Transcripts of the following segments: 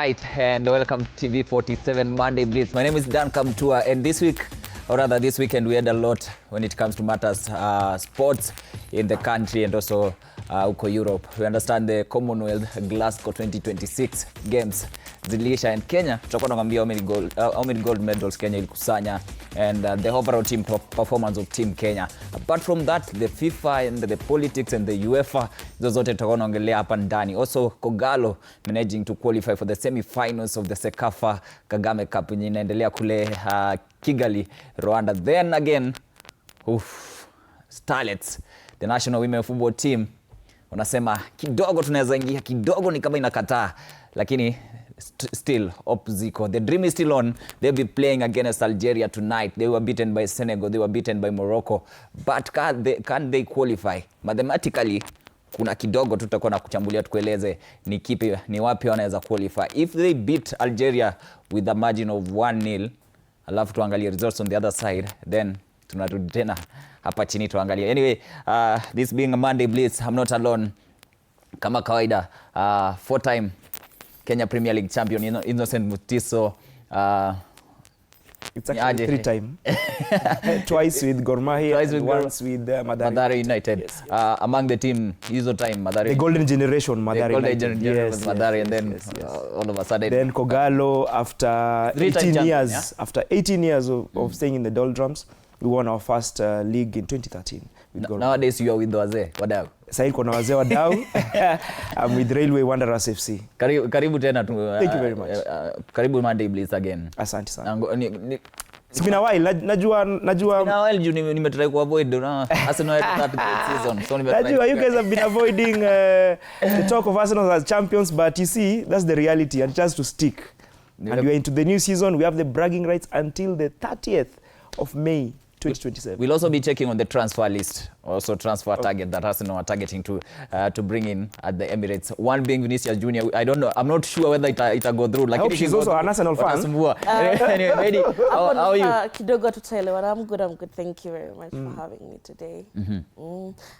right, and welcome to TV47 Monday Blitz. My name is Dan Kamtua, and this week, or rather this weekend, we had a lot when it comes to matters sports in the country and also huko Europe. We understand the Commonwealth Glasgow 2026 games zilisha, and Kenya tutakuwa tunakwambia how many gold medals Kenya ilikusanya and the overall team performance of team Kenya. Apart from that, the FIFA and the politics and the UEFA, hizo zote tutakuwa tunaongelea hapa ndani. Also Kogalo managing to qualify for the semi-finals of the Sekafa Kagame Cup inaendelea kule Kigali, Rwanda. Then again, Starlets, the national women football team, wanasema kidogo tunaweza ingia, kidogo ni kama inakataa, lakini still opziko. The dream is still on. They'll be playing against Algeria tonight. They were beaten by Senegal, they were beaten by Morocco, but can they qualify? Mathematically kuna kidogo tutakuwa na kuchambulia tukueleze ni kipi, ni wapi wanaweza qualify. If they beat Algeria with a margin of 1-0, alafu tuangalie results on the other side, then tunarudi tena hapa chini tuangalie. Anyway, this being a Monday Blitz, I'm not alone. Kama kawaida, 4-time Kenya Premier League champion Innocent Mutiso. It's actually 3-time. Twice with Gor Mahia, once with Mathare United. Yes. Among the team, hizo time Mathare. The golden generation, Mathare United. The golden generation yes, Mathare, yes, and then yes. All of a sudden. Then Kogalo, after 18 years, yeah? After 18 years of staying in the doldrums, we won our first league in 2013. Nowadays you are with wazee wadau. Sasa iko na wazee wadau. I'm with Railway Wanderers FC. Karibu tena tu. Thank you very much. Karibu Monday Blitz again. Asante sana. It's been a while. Najua. Been a while, nimetry ku avoid Arsenal at the season. So Najua you guys have been avoiding the talk of Arsenal as champions, but you see, that's the reality, and just to stick. And we are into the new season. We have the bragging rights until the 30th of May 2027. We'll also be checking on the transfer list, also transfer target that Arsenal are targeting to bring in at the Emirates. One being Vinicius Junior. I don't know. I'm not sure whether it'll go through. Like, I hope she's also an Arsenal fan. Anyway, Medi, how are you? Kidogo tutaelewa. I'm good. Thank you very much for having me today.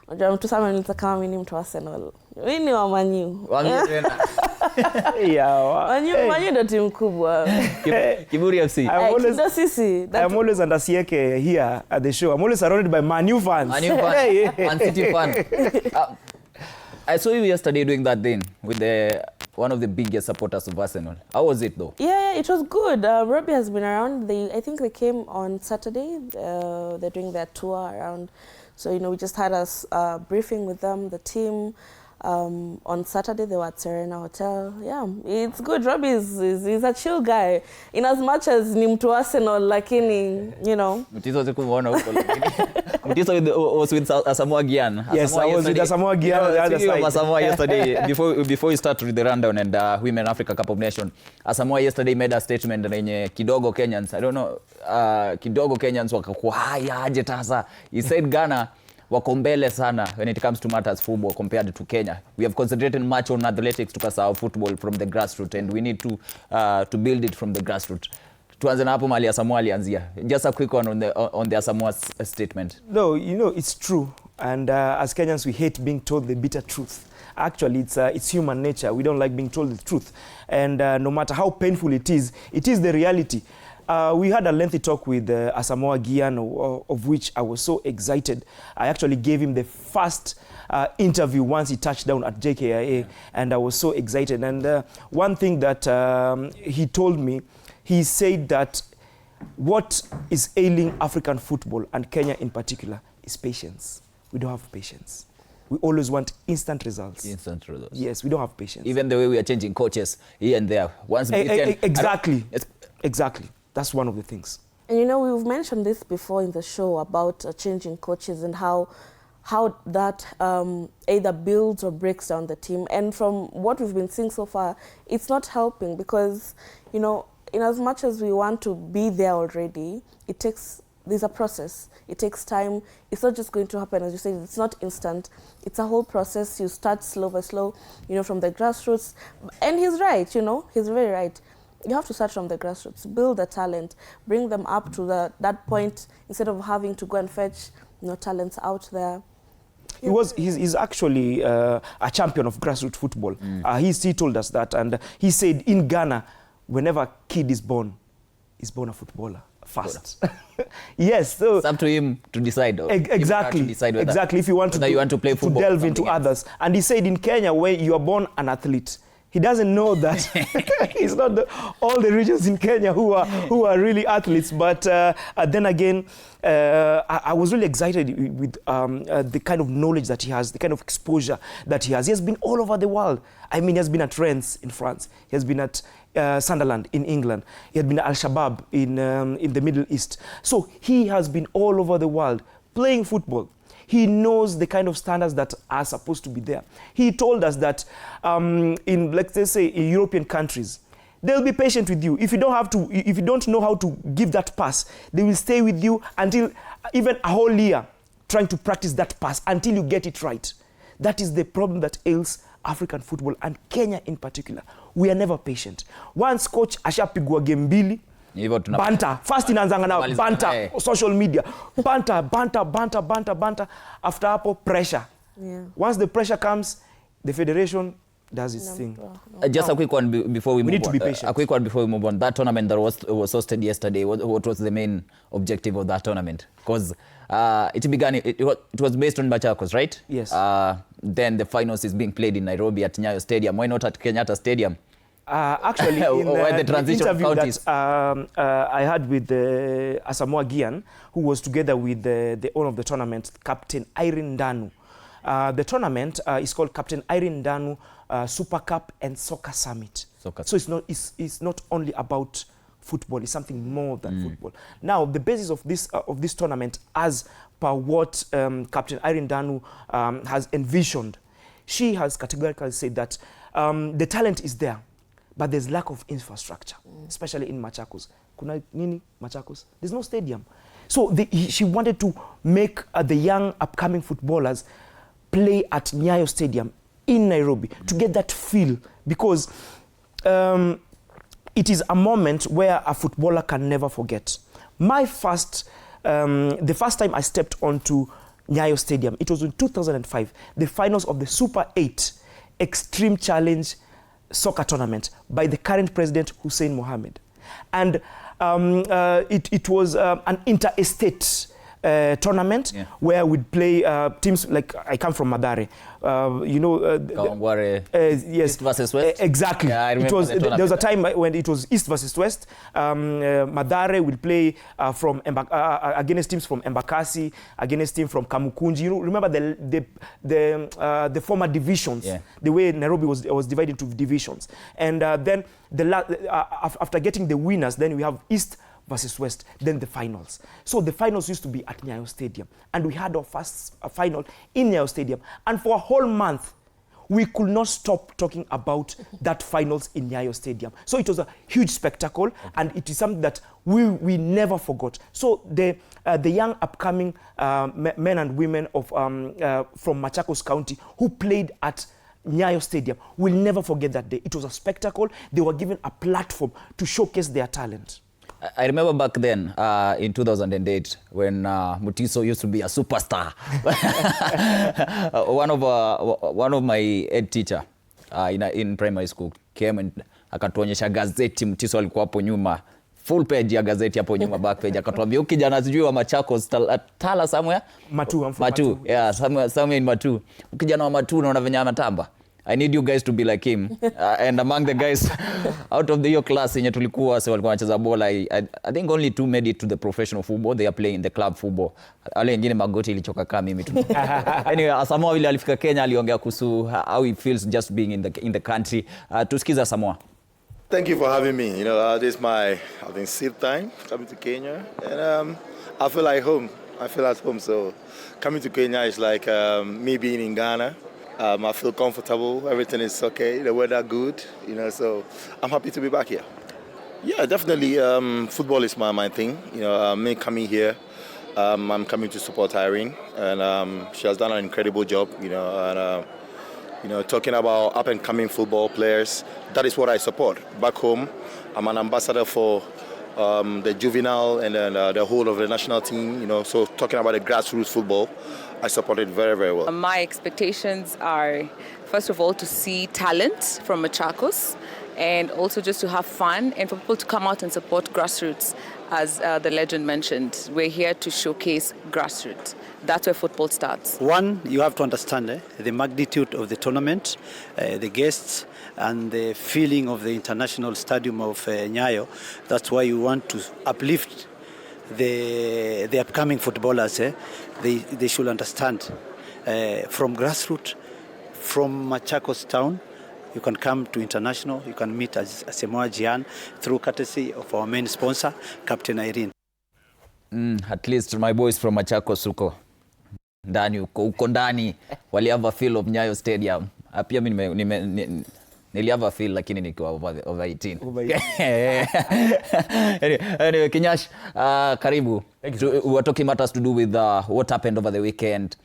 Unajua mtu sana anataka kama mimi ni mtu wa Arsenal. Mimi ni wa Man U. Man U ndio timu kubwa. Kiburi FC. I'm always under Sieke here at the show. I'm always surrounded by Man U fans. Man U fan. Man City fan. I saw you yesterday doing that thing with one of the biggest supporters of Arsenal. How was it though? Yeah, it was good. Robbie has been around. I think they came on Saturday. They're doing their tour around. So, we just had a briefing with them, the team. On Saturday they were at Serena Hotel. Yeah, it's good. Robbie is a chill guy. In as much as ni mtu Arsenal, lakini, Mutiso sikuona huko lakini. Mutiso was with Asamoah Gyan. Yes, I was with Asamoah Gyan on the other side. Asamoah yesterday, before we start with the rundown and Women Africa Cup of Nations, Asamoah yesterday made a statement yenye kidogo Kenyans, I don't know, kidogo Kenyans wakakuwa haya aje tasa. He said Ghana wako mbele sana when it comes to matters football compared to Kenya. We have concentrated much on athletics tukasahau football from the grassroots, and we need to build it from the grassroots. Tuanze na hapo mali Asamoah alianzia. Just a quick one on the Asamoah statement. No, it's true. And as Kenyans, we hate being told the bitter truth. Actually, it's human nature. We don't like being told the truth. And no matter how painful it is the reality. We had a lengthy talk with Asamoah Gyan, of which I was so excited. I actually gave him the first interview once he touched down at JKIA, and I was so excited. And one thing that he told me, he said that what is ailing African football, and Kenya in particular, is patience. We don't have patience. We always want instant results. Instant results. Yes, we don't have patience. Even the way we are changing coaches here and there. Exactly. That's one of the things. And we've mentioned this before in the show about changing coaches and how that either builds or breaks down the team. And from what we've been seeing so far, it's not helping because, in as much as we want to be there already, there's a process. It takes time. It's not just going to happen, as you said, it's not instant. It's a whole process. You start slow by slow, from the grassroots. And he's right, he's very right. You have to start from the grassroots, build the talent, bring them up to that point instead of having to go and fetch talents out there. He's actually a champion of grassroots football. He told us that, and he said in Ghana, whenever a kid is born a footballer first. Yes, so it's up to him to decide. Exactly. If you want to play football, to delve into others. And he said in Kenya, where you are born an athlete, he doesn't know that it's not all the regions in Kenya who are really athletes. But then again, I was really excited with the kind of knowledge that he has, the kind of exposure that he has. He has been all over the world. I mean, he has been at Rennes in France. He has been at Sunderland in England. He had been at Al-Shabaab in the Middle East. So he has been all over the world playing football. He knows the kind of standards that are supposed to be there. He told us that in, let's say, in European countries, they'll be patient with you. If you don't know how to give that pass, they will stay with you until even a whole year trying to practice that pass until you get it right. That is the problem that ails African football and Kenya in particular. We are never patient. Once coach ashapigwa game mbili, banta first inaanzanga na banta social media banta after hapo pressure. Once the pressure comes, the federation does its thing. Just a quick one before we move on. We need to be patient. A quick one before we move on. That tournament that was hosted yesterday, what was the main objective of that tournament? Because it was based on Machakos, right? Yes. Then the finals is being played in Nairobi at Nyayo Stadium. Why not at Kenyatta Stadium? Actually, in the interview that I had with Asamoah Gyan, who was together with the owner of the tournament, Captain Irene Ndanu. The tournament is called Captain Irene Ndanu Super Cup and Soccer Summit. So it's not only about football; it's something more than football. Now, the basis of this tournament, as per what Captain Irene Ndanu has envisioned, she has categorically said that the talent is there, but there's lack of infrastructure, especially in Machakos. Kuna nini Machakos? There's no stadium. So she wanted to make the young upcoming footballers play at Nyayo Stadium in Nairobi to get that feel, because it is a moment where a footballer can never forget. The first time I stepped onto Nyayo Stadium, it was in 2005, the finals of the Super 8 Extreme Challenge Soccer Tournament by the current president, Hussein Mohammed. And it was an interstate tournament where we'd play teams like, I come from Madare, yes, East versus West. Exactly. Yeah, I remember there was a time when it was East versus West. Madare will play against teams from Embakasi, against teams from Kamukunji. You know, remember the former divisions, the way Nairobi was divided into divisions. And then after getting the winners, then we have East versus West, then the finals. So the finals used to be at Nyayo Stadium, and we had our first final in Nyayo Stadium, and for a whole month we could not stop talking about that finals in Nyayo Stadium. So it was a huge spectacle, and it is something that we never forgot. So the young upcoming men and women of from Machakos County who played at Nyayo Stadium will never forget that day. It was a spectacle. They were given a platform to showcase their talent. I remember back then in 2008 when Mutiso used to be a superstar. one of my head teacher in primary school came and akatuonyesha gazeti. Mutiso alikuwa hapo nyuma, full page ya gazeti hapo nyuma, back page. Akatuambia ukijana sijui wa Machakos Tala somewhere Matu, I'm from Matu. Yeah, somewhere in Matu. Ukijana wa Matu unaona venye anatamba. I need you guys to be like him. And among the guys out of your class yenye tulikuwa walikuwa wanacheza bola, I think only 2 made it to the professional football. They are playing the club football. Wale wengine magoti ilichoka kama mimi tu. Anyway, Asamoah vile alifika Kenya aliongea kuhusu how he feels just being in the country. Tusikiza Asamoah. Thank you for having me. You know, this is my, I think, 6th time coming to Kenya, and I feel like home. I feel at home. So coming to Kenya is like me being in Ghana. I feel comfortable. Everything is okay. The weather good. You know, so I'm happy to be back here. Yeah, definitely. Football is my thing. You know, me coming here, I'm coming to support Irene, and she has done an incredible job. You know, and you know, talking about up and coming football players, that is what I support. Back home, I'm an ambassador for the juvenile and then the whole of the national team, you know, so talking about the grassroots football, I support it very, very well. My expectations are, first of all, to see talent from Machakos and also just to have fun and for people to come out and support grassroots. As the legend mentioned, we're here to showcase grassroots. That's where football starts. One, you have to understand the magnitude of the tournament, the guests, and the feeling of the international stadium of Nyayo. That's why you want to uplift the upcoming footballers. They should understand from grassroots, from Machakos town, you can come to international, you can meet Asamoah Gyan through courtesy of our main sponsor, Captain Irene. At least my boys from Machakos huko ndani huko ndani wali have a feel of Nyayo Stadium. Pia mimi nili have a feel lakini nikiwa over 18. Anyway, Kinyash, karibu. We're talking matters to do with what happened over the weekend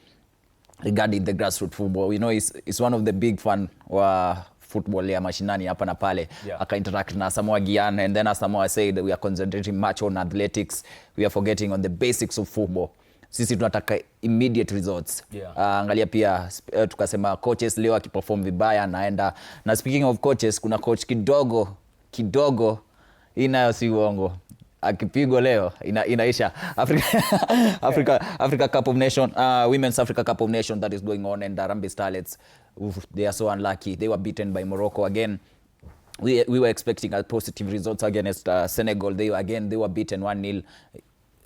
regarding the grassroots football. We know it's one of the big fan wa football ya mashinani hapa na pale. Aka interact na Asamoah Gyan, and then Asamoah said we are concentrating much on athletics, we are forgetting on the basics of football. Sisi tunataka immediate results. Angalia pia tukasema coaches leo akiperform vibaya naenda. Na speaking of coaches, kuna coach kidogo inayo si uongo. Akipigwa leo inaisha. Africa Cup of Nation, Women's Africa Cup of Nation that is going on, and Harambee Starlets, they are so unlucky. They were beaten by Morocco again. We were expecting a positive results against Senegal. They were beaten 1-0.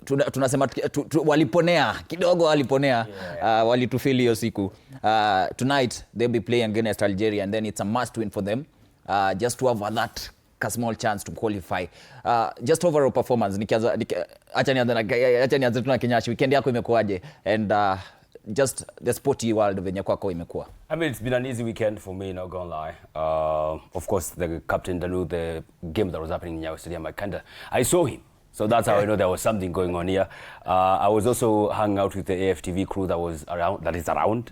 Tunasema waliponea kidogo, walitufili hiyo siku. Tonight they'll be playing against Algeria, and then it's a must win for them, just to have that small chance to qualify. Just overall performance, acha nianze tuna Kinyashi, weekend yako imekuaje, and just the sporty world venye kwako imekuwa? I mean, it's been an easy weekend for me, not gonna lie. Of course, the captain Danu, the game that was happening in Nyayo Stadium, I saw him. So that's how I know there was something going on here. I was also hanging out with the AFTV crew that is around.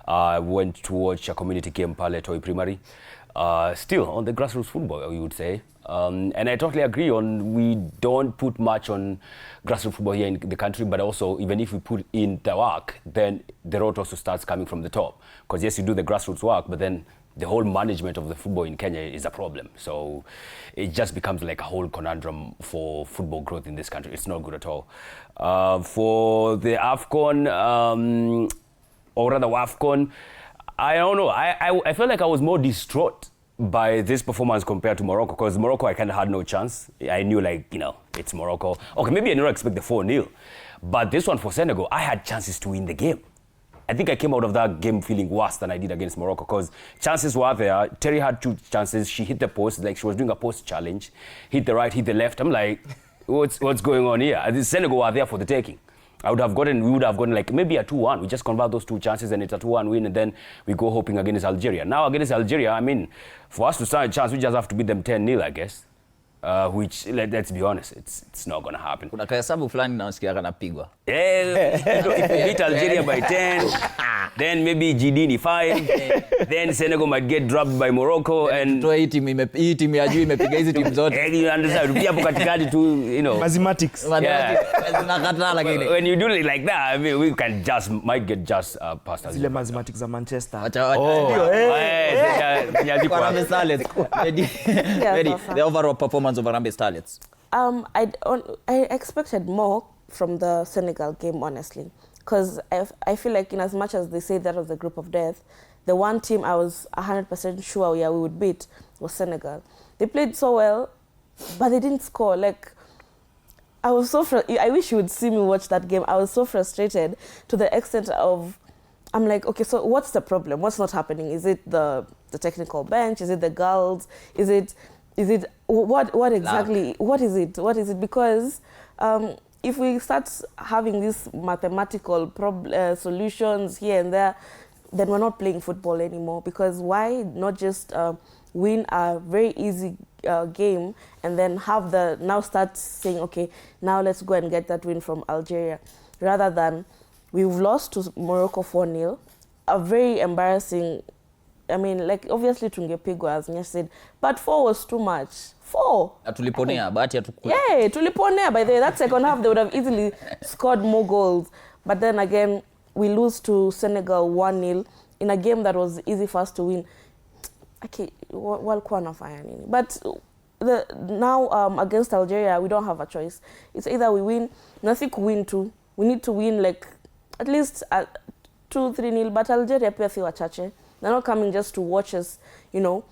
I went to watch a community game Pale Toi Primary. Still on the grassroots football, we would say. And I totally agree on we don't put much on grassroots football here in the country, but also even if we put in the work, then the road also starts coming from the top. Because yes, you do the grassroots work, but then the whole management of the football in Kenya is a problem. So it just becomes like a whole conundrum for football growth in this country. It's not good at all. For the AFCON, or rather WAFCON, I don't know. I felt like I was more distraught by this performance compared to Morocco, because Morocco, I kind of had no chance. I knew, like, you know, it's Morocco. Okay, maybe I didn't expect the 4-0. But this one for Senegal, I had chances to win the game. I think I came out of that game feeling worse than I did against Morocco, because chances were there. Terry had 2 chances. She hit the post, like she was doing a post challenge. Hit the right, hit the left. I'm like, what's going on here? And Senegal were there for the taking. We would have gotten like maybe a 2-1. We just convert those 2 chances and it's a 2-1 win, and then we go hoping against Algeria. Now against Algeria, I mean, for us to stand a chance, we just have to beat them 10-0, I guess. Which, let's be honest, it's not going to happen. Kuna kahesabu fulani nasikia kanapigwa. If we beat Algeria by 10, then maybe GD 5, then Senegal might get dropped by Morocco, and hii timu ya juu imepiga hizi timu zote. You understand? Pia hapo katikati tu, you know. Mathematics. Zinakataa lakini. When you do it like that, I mean, we might get just past Algeria. Zile mathematics za Manchester. Harambee Starlets. The overall performance of Harambee Starlets. I expected more from the Senegal game, honestly, because I feel like, in as much as they say that was the group of death, the one team I was 100% sure we would beat was Senegal. They played so well, but they didn't score. Like, I was so I wish you would see me watch that game. I was so frustrated to the extent of, I'm like, okay, so what's the problem? What's not happening? Is it the technical bench? Is it the girls? Is it what exactly? What is it? Because if we start having these mathematical solutions here and there, then we're not playing football anymore. Because why not just win a very easy game and then now start saying, okay, now let's go and get that win from Algeria, rather than we've lost to Morocco 4-0, a very embarrassing I mean, like, obviously tungepigwa, as Nyash said, but 4 was too much. 4. Tuliponea, bahati hatuku. Yeah, tuliponea. By the way, that second half, they would have easily scored more goals. But then again, we lose to Senegal 1-0 in a game that was easy for us to win. Okay, walikuwa nafanya nini? But now against Algeria, we don't have a choice. It's either we win, nothing to win too. We need to win like at least 2-3-0. But Algeria pia si wachache. They're not coming just to watch us, you know,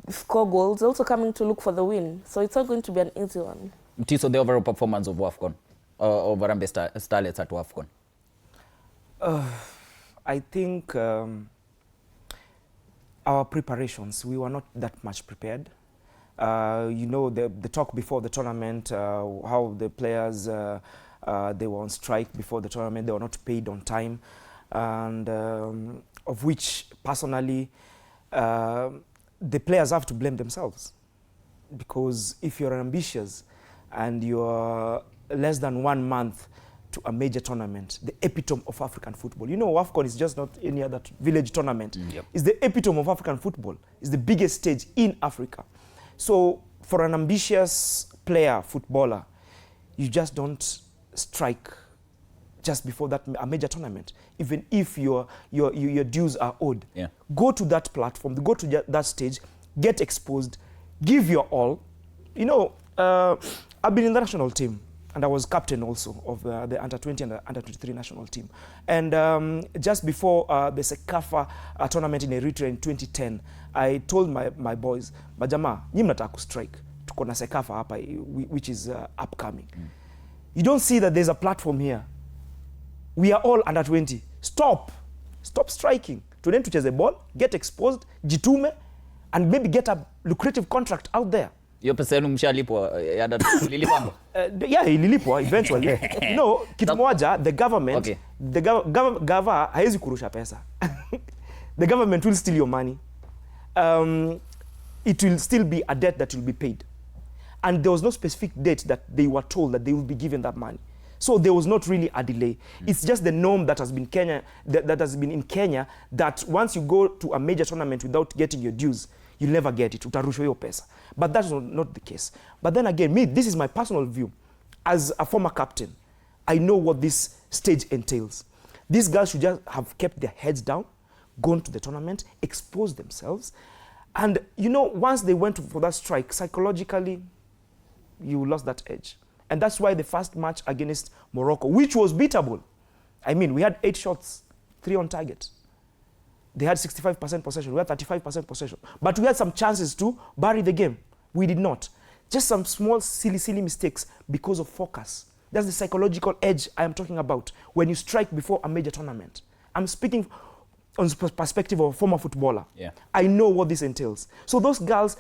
score goals. They're also coming to look for the win. So it's not going to be an easy one. So the overall performance of WAFCON, of Harambee Starlets at WAFCON? I think our preparations, we were not that much prepared. You know, the talk before the tournament, how the players, they were on strike before the tournament, they were not paid on time, and of which, personally, the players have to blame themselves. Because if you're ambitious and you're less than 1 month to a major tournament, the epitome of African football. You know, WAFCON is just not any other village tournament. Yep. It's the epitome of African football. It's the biggest stage in Africa. So for an ambitious player, footballer, you just don't strike just before that a major tournament, even if your dues are owed. Yeah. Go to that platform, go to that stage, get exposed, give your all. You know, I've been in the national team, and I was captain also of the under-20 and the under-23 national team. And just before the Sekafa tournament in Eritrea in 2010, I told my boys, Majama, nyi mnataka kustrike. Tuko na Sekafa hapa, which is upcoming. You don't see that there's a platform here. We are all under-20. Stop striking. Tuende tucheze ball, get exposed, jitume, and maybe get a lucrative contract out there. Hiyo pesa yenu mshalipwa ililipwa? Yeah, ililipwa eventually. No, kitu moja, the government, okay. The gava haizi kurusha pesa. The government will steal your money. It will still be a debt that will be paid. And there was no specific date that they were told that they will be given that money. So there was not really a delay. It's just the norm that has been that has been in Kenya, that once you go to a major tournament without getting your dues, you'll never get it. Utarushwa hiyo pesa. But that's not the case. But then again, this is my personal view. As a former captain, I know what this stage entails. These girls should just have kept their heads down, gone to the tournament, exposed themselves. And, you know, once they went for that strike, psychologically, you lost that edge. And that's why the first match against Morocco, which was beatable. I mean, we had 8 shots, 3 on target. They had 65% possession. We had 35% possession. But we had some chances to bury the game. We did not. Just some small, silly mistakes because of focus. That's the psychological edge I am talking about when you strike before a major tournament. I'm speaking on the perspective of a former footballer. Yeah. I know what this entails. So those girls,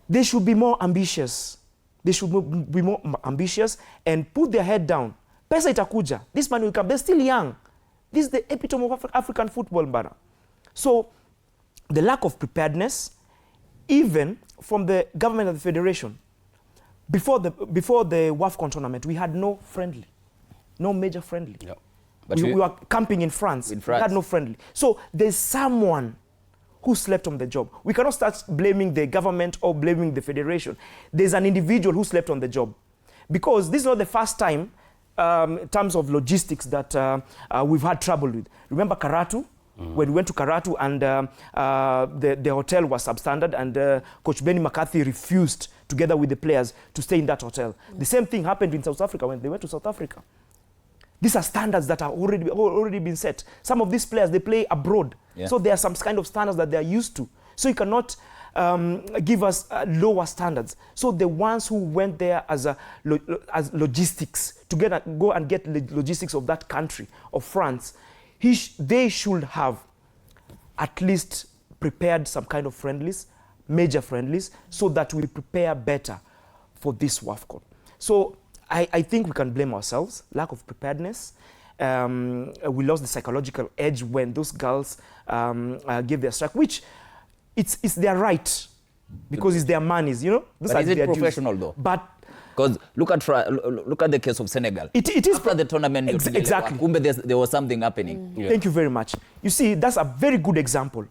they should be more ambitious. They should be more ambitious and put their head down. Pesa itakuja. This man will come. They're still young. This is the epitome of African football, Mbana. So the lack of preparedness, even from the government and the federation, before the WAFCON tournament, we had no friendly, no major friendly. Yeah. But we were camping in France. We had no friendly. So there's someone who slept on the job. We cannot start blaming the government or blaming the federation. There's an individual who slept on the job. Because this is not the first time, in terms of logistics, that we've had trouble with. Remember Karatu? When we went to Karatu and the hotel was substandard, and Coach Benny McCarthy refused, together with the players, to stay in that hotel. The same thing happened in South Africa when they went to South Africa. These are standards that are already been set. Some of these players, they play abroad. Yeah. So there are some kind of standards that they are used to. So you cannot give us lower standards. So the ones who went there as logistics, to go and get logistics of that country, of France, they should have at least prepared some kind of friendlies, major friendlies, so that we prepare better for this WAFCON. So I think we can blame ourselves, lack of preparedness. We lost the psychological edge when those girls gave their strike, which it's their right, because it's their monies, you know. But is it professional though? But because look at the case of Senegal. It is after the tournament. Exactly. There was something happening. Yeah. Thank you very much. You see, that's a very good example.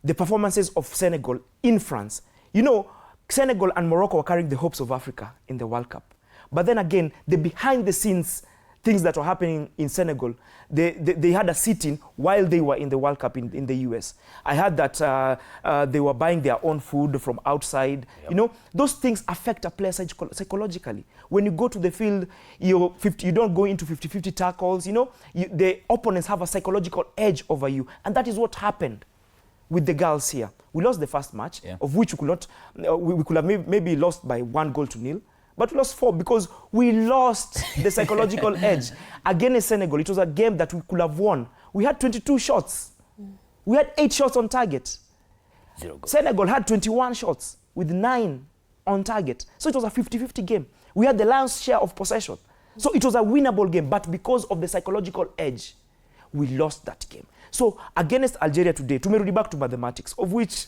the performances of Senegal in France. You know, Senegal and Morocco were carrying the hopes of Africa in the World Cup. But then again, the behind-the-scenes things that were happening in Senegal, they had a sit-in while they were in the World Cup in the US. I heard that they were buying their own food from outside. Yep. You know, those things affect a player psychologically. When you go to the field, you don't go into 50-50 tackles. You know, the opponents have a psychological edge over you. And that is what happened with the girls here. We lost the first match, of which we could not, we could have maybe lost by 1-0. But we lost 4 because we lost the psychological edge. Against Senegal, it was a game that we could have won. We had 22 shots. We had 8 shots on target. 0 goals. Senegal had 21 shots with 9 on target. So it was a 50-50 game. We had the lion's share of possession. So it was a winnable game, but because of the psychological edge, we lost that game. So against Algeria today, tumerudi back to mathematics, of which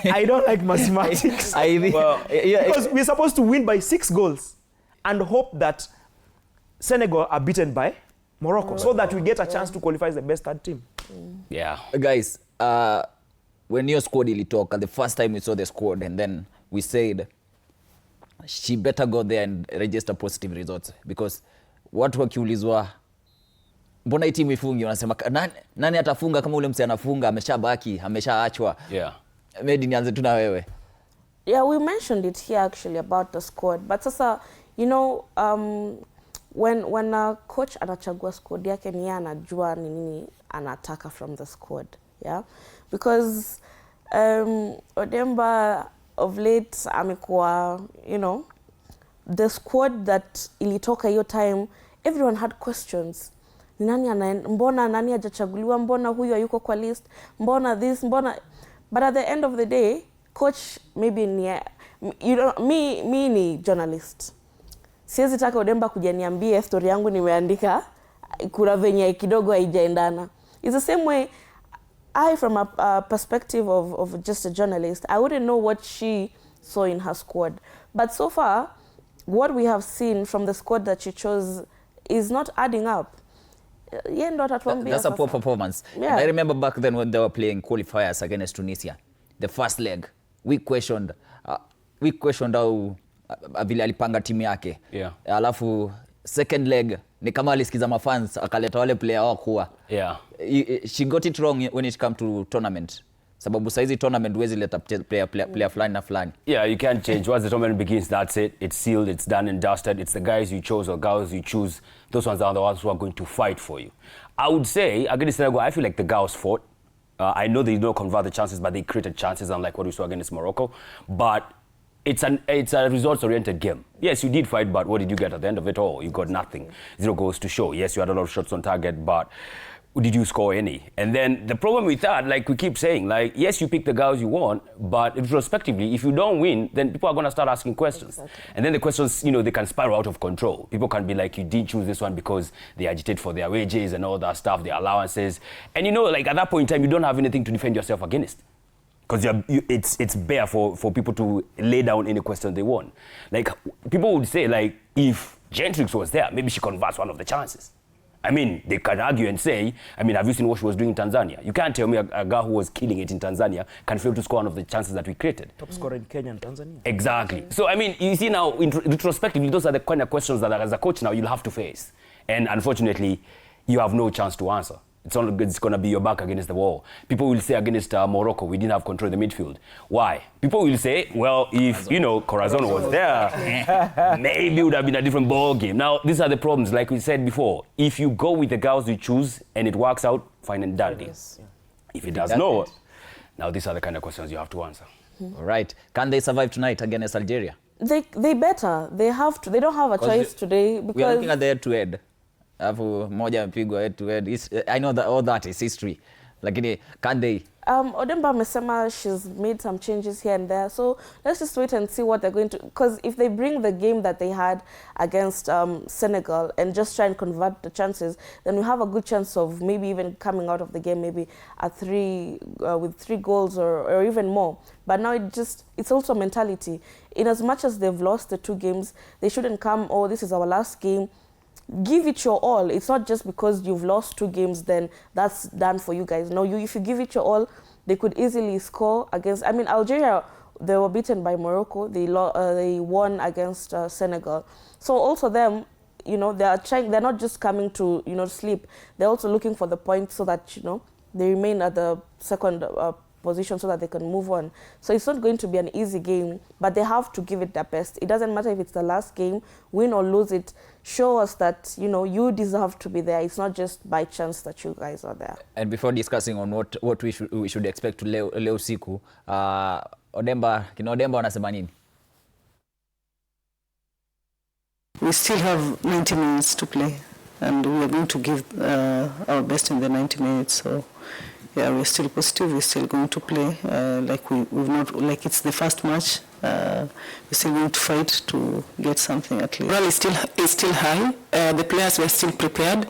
I don't like mathematics. Because we're supposed to win by 6 goals and hope that Senegal are beaten by Morocco so that we get a chance to qualify as the best third team. Yeah. Guys, when your squad ilitoka, the first time we saw the squad, and then we said she better go there and register positive results, because watu wakiulizwa mbona hii timu ifungi, wanasema nani atafunga kama ule mse anafunga, ameshabaki, ameshaachwa. Yeah. Maybe nianze tu na wewe. Yeah, we mentioned it here actually about the squad. But sasa, you know, when a coach anachagua squad yake, ni anajua nini anataka from the squad. Yeah, because Odemba of late amekuwa, you know, the squad that ilitoka hiyo time, everyone had questions. Mbona nani hajachaguliwa, mbona huyu hayuko kwa list, mbona this, mbona. But at the end of the day, coach maybe you know, me ni journalist. Siwezi taka Odemba kuja niambie story yangu nimeandika kuna venye kidogo haijaendana. It's the same way I, from a perspective of just a journalist, I wouldn't know what she saw in her squad. But so far, what we have seen from the squad that she chose is not adding up. That's a poor performance. Yeah. I remember back then when they were playing qualifiers against Tunisia, the first leg, we questioned how vile alipanga timu yake. Yeah. Alafu second leg ni kama alisikiza mafans akaleta wale player wakuwa. Yeah. She got it wrong when it come to tournament. Sababu saizi tournament wezi leta player fulani na fulani. Yeah, you can't change. Once the tournament begins, that's it. It's sealed, it's done and dusted. It's the guys you chose or girls you choose. Those ones are the ones who are going to fight for you. I would say, against Senegal, I feel like the girls fought. I know they don't convert the chances, but they created chances, unlike what we saw against Morocco. But it's a results-oriented game. Yes, you did fight, but what did you get at the end of it all? You got nothing. 0 goals to show. Yes, you had a lot of shots on target, but did you score any? And then the problem with that, like we keep saying, like, yes, you pick the girls you want, but retrospectively, if you don't win, then people are going to start asking questions. Exactly. And then the questions, you know, they can spiral out of control. People can be like, you didn't choose this one because they agitate for their wages and all that stuff, their allowances. And, you know, like, at that point in time, you don't have anything to defend yourself against. Because it's bare for people to lay down any question they want. Like, people would say, like, if Gentrix was there, maybe she converts one of the chances. I mean, they can argue and say, I mean, have you seen what she was doing in Tanzania? You can't tell me a girl who was killing it in Tanzania can fail to score one of the chances that we created. Top scorer in Kenya and Tanzania. Exactly. So, I mean, you see now, retrospectively, those are the kind of questions that as a coach now you'll have to face. And unfortunately, you have no chance to answer. It's going to be your back against the wall. People will say against Morocco, we didn't have control of the midfield. Why? People will say, well, if, you know, Corazon was there, maybe it would have been a different ball game. Now, these are the problems. Like we said before, if you go with the girls you choose and it works out, fine and dandy. Yes. Yeah. If it does not, now these are the kind of questions you have to answer. All right. Can they survive tonight against Algeria? They better. They have to. They don't have a choice today because we are looking at the head-to-head. Moja mpigwa head-to-head. I know that all that is history. Lakini can they? Odemba amesema she's made some changes here and there. So let's just wait and see what they're going to. Because if they bring the game that they had against Senegal and just try and convert the chances, then we have a good chance of maybe even coming out of the game maybe at with 3 goals or even more. But now it's also mentality. In as much as they've lost the 2 games, they shouldn't come, oh, this is our last game. Give it your all. It's not just because you've lost 2 games, then that's done for you guys. No, if you give it your all, they could easily score against. I mean, Algeria, they were beaten by Morocco. They won against Senegal. So also them, you know, they are trying. They're not just coming to, you know, sleep. They're also looking for the point so that, you know, they remain at the second position so that they can move on. So it's not going to be an easy game, but they have to give it their best. It doesn't matter if it's the last game, win or lose it. Show us that, you know, you deserve to be there. It's not just by chance that you guys are there. And before discussing on what we should expect to leo siku, kina Odemba wanasema nini? We still have 90 minutes to play, and we are going to give our best in the 90 minutes. So, yeah, we're still positive. We're still going to play like we've not, like it's the first match. We're still going to fight to get something at least. Morale is still high. The players were still prepared,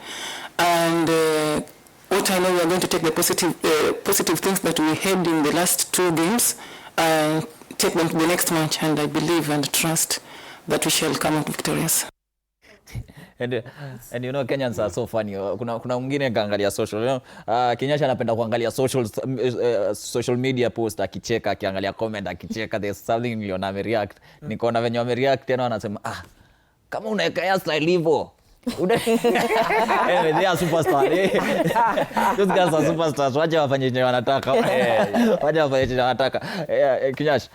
and what I know, we are going to take the positive things that we had in the last 2 games, take them to the next match, and I believe and trust that we shall come out victorious. And you know, Kenyans are so funny. Kuna mwingine kaangalia social, you know, Kenyasha anapenda kuangalia social media post akicheka, akiangalia comment akicheka. There's something niliona amereact. Nikaona venye amereact tena anasema kama unaekea style hivyo. They are superstar. Those guys are superstars. Wacha wafanye chenye wanataka. Wacha wafanye chenye wanataka. Kenyash,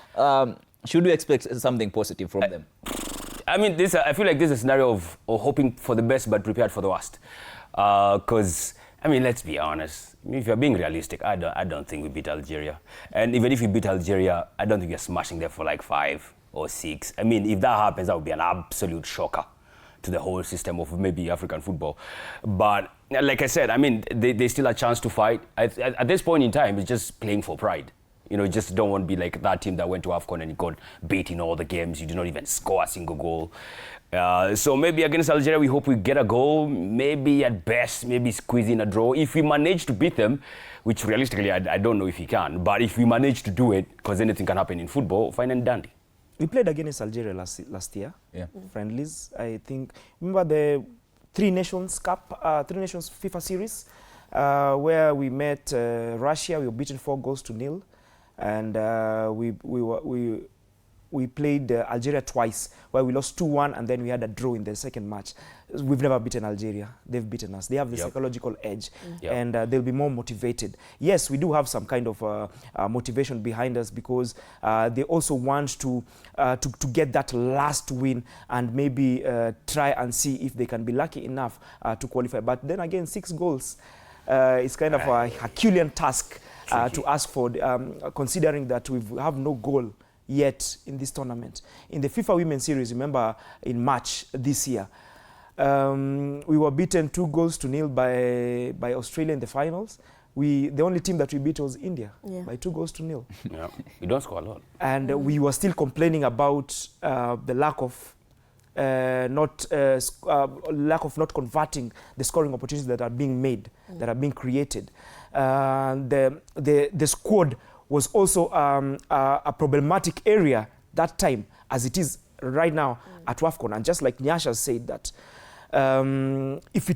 should we expect something positive from them? I mean, I feel like this is a scenario of hoping for the best but prepared for the worst. Because, I mean, let's be honest. I mean, if you're being realistic, I don't think we beat Algeria. And even if we beat Algeria, I don't think we're smashing them for like 5 or 6. I mean, if that happens, that would be an absolute shocker to the whole system of maybe African football. But like I said, I mean, they still have a chance to fight. At this point in time, it's just playing for pride. You know, you just don't want to be like that team that went to WAFCON and got beat in all the games. You did not even score a single goal. So maybe against Algeria, we hope we get a goal. Maybe at best, maybe squeeze in a draw. If we manage to beat them, which realistically I don't know if we can, but if we manage to do it, because anything can happen in football, fine and dandy. We played against Algeria last year, friendlies. I think, remember the Three Nations FIFA series, where we met Russia. We were beaten 4-0. And we played Algeria twice, where we lost 2-1, and then we had a draw in the second match. We've never beaten Algeria. They've beaten us. They have the psychological edge, and they'll be more motivated. Yes, we do have some kind of motivation behind us, because they also want to get that last win and maybe try and see if they can be lucky enough to qualify. But then again, 6 goals is kind of a Herculean task. To ask for, considering that we have no goal yet in this tournament. In the FIFA Women's Series, remember in March this year, we were beaten 2-0 by Australia in the finals. The only team that we beat was India by 2-0. Yeah, we don't score a lot. And we were still complaining about the lack of not converting the scoring opportunities that are being made, that are being created. The squad was also a problematic area that time, as it is right now at WAFCON. And just like Nyasha said that, if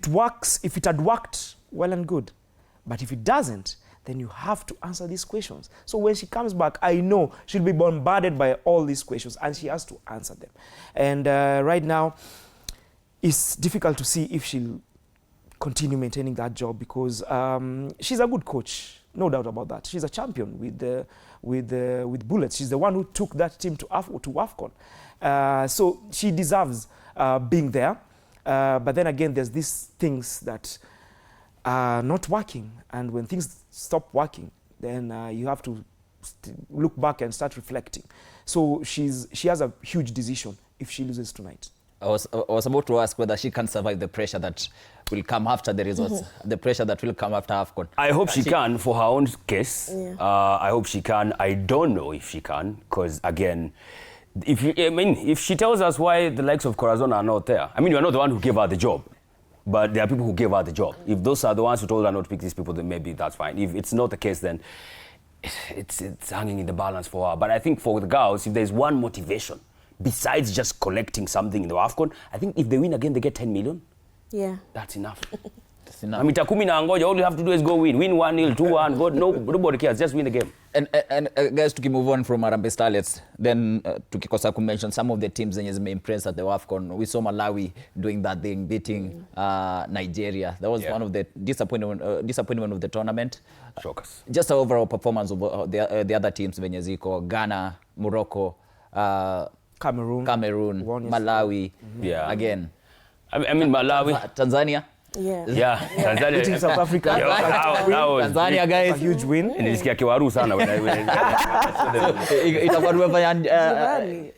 it had worked, well and good. But if it doesn't, then you have to answer these questions. So when she comes back, I know she'll be bombarded by all these questions, and she has to answer them. And right now, it's difficult to see if she'll continue maintaining that job, because she's a good coach, no doubt about that. She's a champion with Bullets. She's the one who took that team to WAFCON. So she deserves being there. But then again, there's these things that are not working, and when things stop working, then you have to look back and start reflecting. So she has a huge decision if she loses tonight. I was about to ask whether she can survive the pressure that will come after the results, the pressure that will come after AFCON. I hope she can, for her own case. I hope she can. I don't know if she can, because again, if she tells us why the likes of Corazon are not there, I mean, you're not the one who gave her the job, but there are people who gave her the job. If those are the ones who told her not to pick these people, then maybe that's fine. If it's not the case, then it's hanging in the balance for her. But I think for the girls, if there's one motivation, besides just collecting something in the WAFCON, I think if they win again, they get 10 million. Yeah. That's enough. It's enough. Mita 10 na ngoja, all you have to do is go win 1-0, 2-1, go. Nobody cares, just win the game. And guys, to move on from Harambee Starlets, then tukikosa mention some of the teams zenye zimeimpress at the WAFCON. We saw Malawi doing that thing, beating Nigeria. That was one of the disappointment of the tournament. Shockers. Just the overall performance of the other teams venye ziko, Ghana, Morocco, Cameroon, Malawi, again. I mean Malawi, Tanzania. Tanzania. Tanzania. South Africa. Tanzania, guys. A huge win. Nilisikia kiwaru sana Itakuwa tumefanya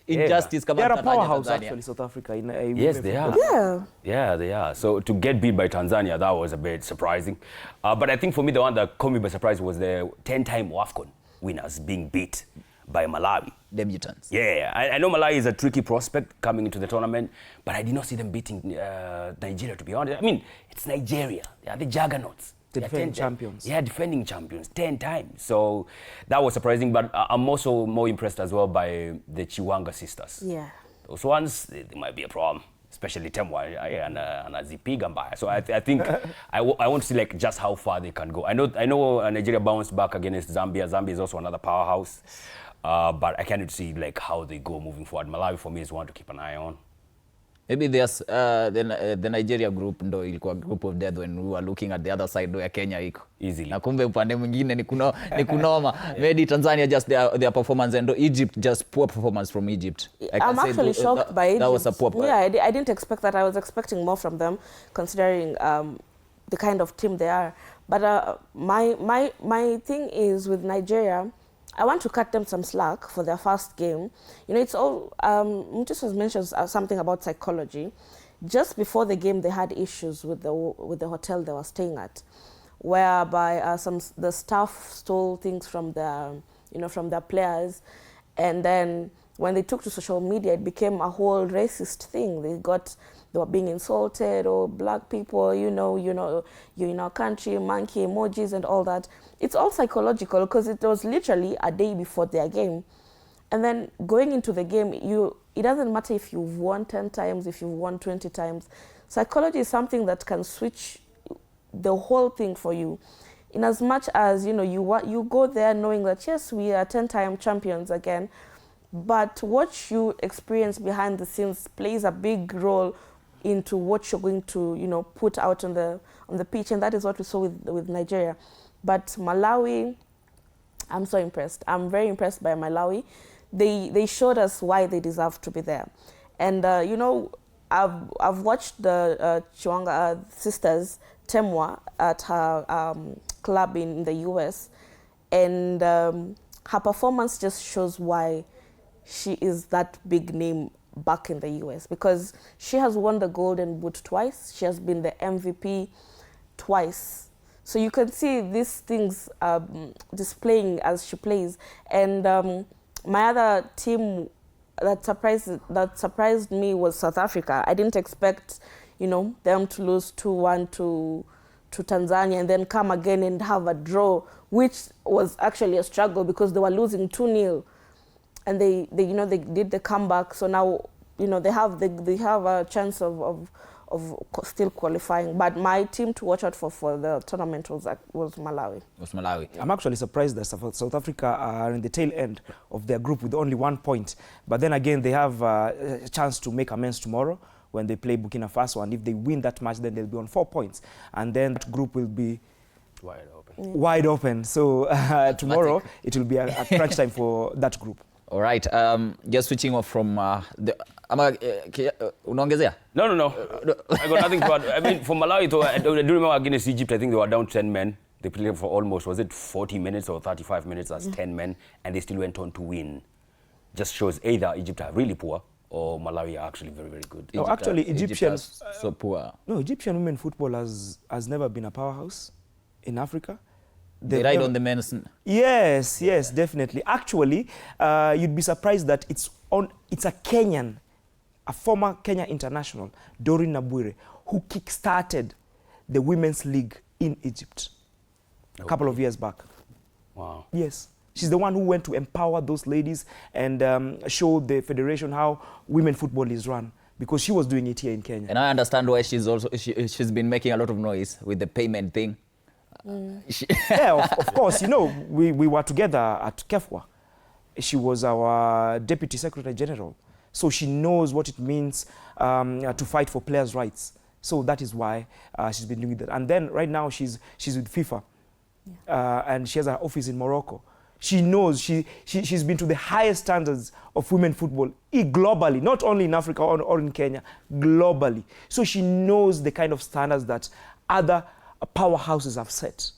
injustice kama They are a Tanzania, powerhouse Tanzania. actually, South Africa. Yes, they are. Yeah. They are. So to get beat by Tanzania, that was a bit surprising. But I think for me, the one that caught me by surprise was the 10-time WAFCON winners being beat by Malawi. Debutants. Yeah, I know Malawi is a tricky prospect coming into the tournament, but I did not see them beating Nigeria, to be honest. I mean, it's Nigeria. They are the juggernauts. The defending champions. Yeah, defending champions 10 times. So that was surprising, but I'm also more impressed as well by the Chiwanga sisters. Yeah. Those ones, they might be a problem, especially Temwa and Azipiga Mbaya. So I think I want to see like just how far they can go. I know Nigeria bounced back against Zambia. Zambia is also another powerhouse. But I cannot see like how they go moving forward. Malawi for me is one to keep an eye on. Maybe there's the Nigeria group ndo ilikuwa group of death when we were looking at the other side ya Kenya iko. Easily. Na kumbe upande mwingine ni kunoma. Maybe Tanzania just their performance and Egypt just poor performance from Egypt. I'm actually shocked by Egypt. That was a poor. Yeah, I didn't expect that. I was expecting more from them considering the kind of team they are. But my thing is with Nigeria, I want to cut them some slack for their first game. You know, it's all, Mutis has mentioned something about psychology. Just before the game, they had issues with the hotel they were staying at, whereby the staff stole things from their players, and then when they took to social media, it became a whole racist thing. They were being insulted, or black people, you're in our country, monkey emojis and all that. It's all psychological because it was literally a day before their game. And then going into the game, it doesn't matter if you've won 10 times, if you've won 20 times. Psychology is something that can switch the whole thing for you. In as much as, you go there knowing that, yes, we are 10-time champions again, but what you experience behind the scenes plays a big role into what you're going to, put out on the pitch, and that is what we saw with Nigeria. But Malawi, I'm so impressed. I'm very impressed by Malawi. They showed us why they deserve to be there, and I've watched the Chiwanga sisters Temwa at her club in the US, and her performance just shows why she is that big name back in the US, because she has won the Golden Boot twice. She has been the MVP twice. So you can see these things displaying as she plays. And my other team that surprised me was South Africa. I didn't expect, them to lose 2-1 to Tanzania and then come again and have a draw, which was actually a struggle because they were losing 2-0. And they did the comeback. So now, they have a chance of still qualifying. But my team to watch out for the tournament was Malawi. I'm actually surprised that South Africa are in the tail end of their group with only 1 point. But then again, they have a chance to make amends tomorrow when they play Burkina Faso. And if they win that match, then they'll be on 4 points. And then that group will be wide open. So tomorrow, it will be a crunch time for that group. All right, just switching off from unaongezea? No. I got nothing to add. I mean, for Malawi, though, I do remember against Egypt, I think they were down 10 men. They played for almost, was it 40 minutes or 35 minutes as 10 men, and they still went on to win. Just shows either Egypt are really poor or Malawi are actually very, very good. No, actually, Egyptians so poor. No, Egyptian women football has never been a powerhouse in Africa. They ride on the men's. Yes, definitely. Actually, you'd be surprised that it's a Kenyan, a former Kenya international, Doreen Nabwire, who kick-started the women's league in Egypt a couple of years back. Wow. Yes. She's the one who went to empower those ladies and show the federation how women football is run. because she was doing it here in Kenya. And I understand why she's been making a lot of noise with the payment thing. Yeah, of course. You know, we were together at KEFWA. She was our Deputy Secretary General. So she knows what it means to fight for players' rights. So that is why she's been doing that. And then right now she's with FIFA. And she has an office in Morocco. She knows, she's been to the highest standards of women football globally, not only in Africa or in Kenya, globally. So she knows the kind of standards that other powerhouses have set.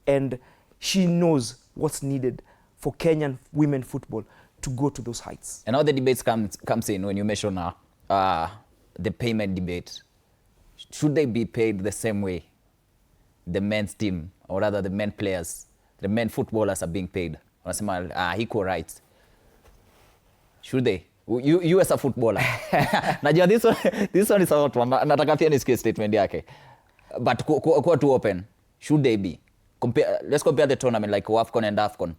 And she knows what's needed for Kenyan women football to go to those heights. And all the debates comes in when you mention the payment debate. Should they be paid the same way the men's team, or rather the men players, the men footballers are being paid? Wanasema equal rights. Should they? You as a footballer. Najua this one is a hot one. Nataka pia nisikie statement yake. But kwa too open. Should they be? Let's compare the tournament like WAFCON and AFCON.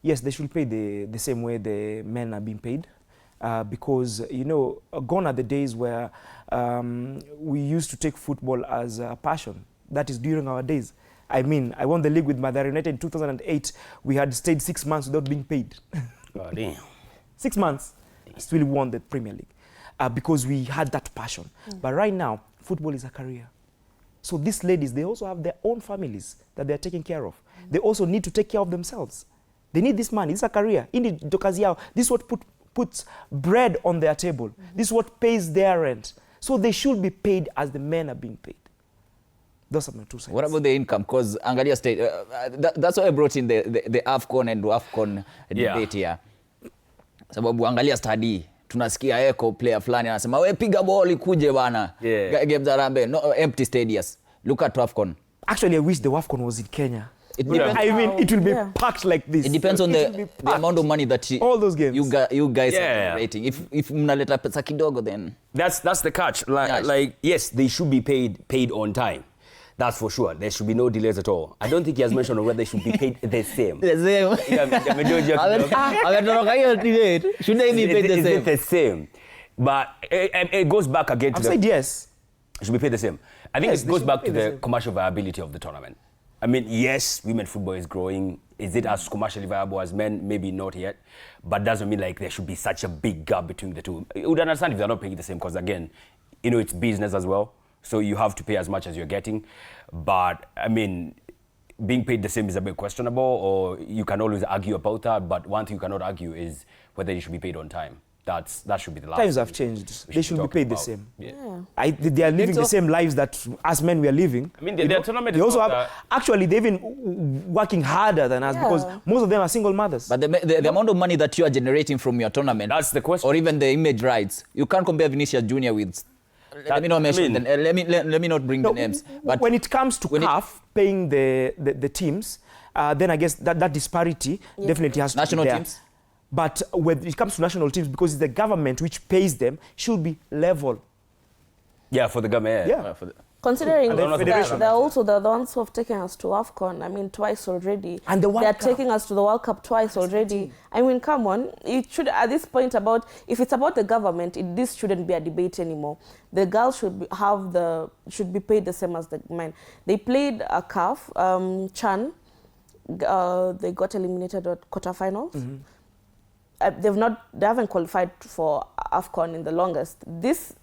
Yes, they should pay the same way the men are being paid. Because, you know, gone are the days where we used to take football as a passion. That is during our days. I mean, I won the league with Mathare United in 2008. We had stayed 6 months without being paid. Oh, damn. 6 months, still won the Premier League because we had that passion. But right now, football is a career. So these ladies, they also have their own families that they're taking care of. They also need to take care of themselves. They need this money. It's a career. This is what puts bread on their table. This is what pays their rent. So they should be paid as the men are being paid. Those are my two cents. What about the income? Because Angalia State, that's why I brought in the AFCON and WAFCON debate here. Sababu Angalia study, tunasikia eko player fulani anasema we piga ball ikuje bana. Games Harambee, no empty stadiums. Look at WAFCON. Actually, I wish the WAFCON was in Kenya. It depends. I mean, it will be packed like this. It depends on the amount of money that all those games you guys are rating. If mnaleta pesa kidogo, then that's the catch. Like yes, they should be paid on time. That's for sure. There should be no delays at all. I don't think he has mentioned whether they should be paid the same. The same. Should they be paid the same? The same. But it goes back again to I've said yes. It should be paid the same. I think it goes back to the commercial viability of the tournament. I mean, yes, women football is growing. Is it as commercially viable as men? Maybe not yet. But doesn't mean like there should be such a big gap between the two. You would understand if they're not paying the same because, again, you know, it's business as well. So you have to pay as much as you're getting. But, I mean, being paid the same is a bit questionable, or you can always argue about that. But one thing you cannot argue is whether you should be paid on time. That should be the last. Times have changed. They should be paid the same. Yeah. They are living the same lives that us men we are living. I mean, their tournament they also have, actually, they've been working harder than us because most of them are single mothers. But the amount of money that you are generating from your tournament, that's the question. Or even the image rights, you can't compare Vinicius Jr. with. Let me not mention. Let me not bring the names. But when it comes to CAF paying the teams, then I guess that disparity definitely has to national be there. teams. But when it comes to national teams, because it's the government which pays them, should be level. Yeah, for the government. Yeah. Considering they're also the ones who have taken us to AFCON, I mean, twice already. And the World They're Cup. taking us to the World Cup twice already. I mean, come on. It should, at this point, if it's about the government, this shouldn't be a debate anymore. The girls should be paid the same as the men. They played a CAF, Chan. They got eliminated at quarterfinals. They haven't qualified for AFCON in the longest. This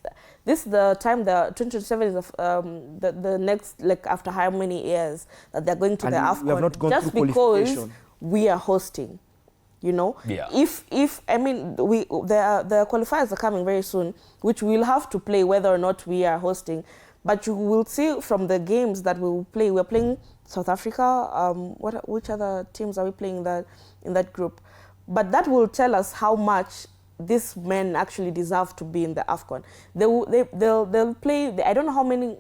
is the time, the 2027 is the next, like after how many years that they're going to the AFCON. We have not gone just through because we are hosting, you know. Yeah. If I mean the qualifiers are coming very soon, which we'll have to play whether or not we are hosting. But you will see from the games that we will play. We're playing South Africa. Which other teams are we playing in that group? But that will tell us how much these men actually deserve to be in the AFCON. They'll play. I don't know how many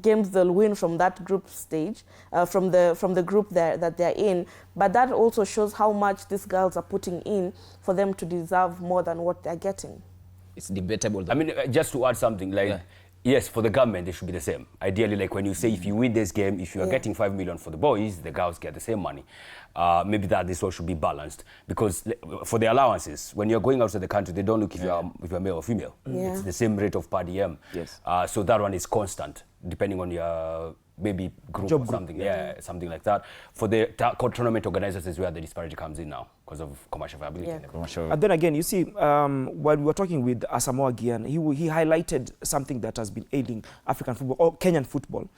games they'll win from that group stage, from the group that they're in. But that also shows how much these girls are putting in for them to deserve more than what they're getting. It's debatable. I mean, just to add something, like Yes, for the government, it should be the same. Ideally, like when you say if you win this game, if you are getting 5 million for the boys, the girls get the same money. Maybe that this all should be balanced, because for the allowances, when you're going outside the country, they don't look if you're male or female. It's the same rate of per diem. Yes. So that one is constant, depending on your maybe group or something. Yeah, something like that. For the tournament organizers is where the disparity comes in now, because of commercial viability. Yeah. And then again, you see, when we were talking with Asamoah Gyan, he highlighted something that has been ailing African football, or Kenyan football.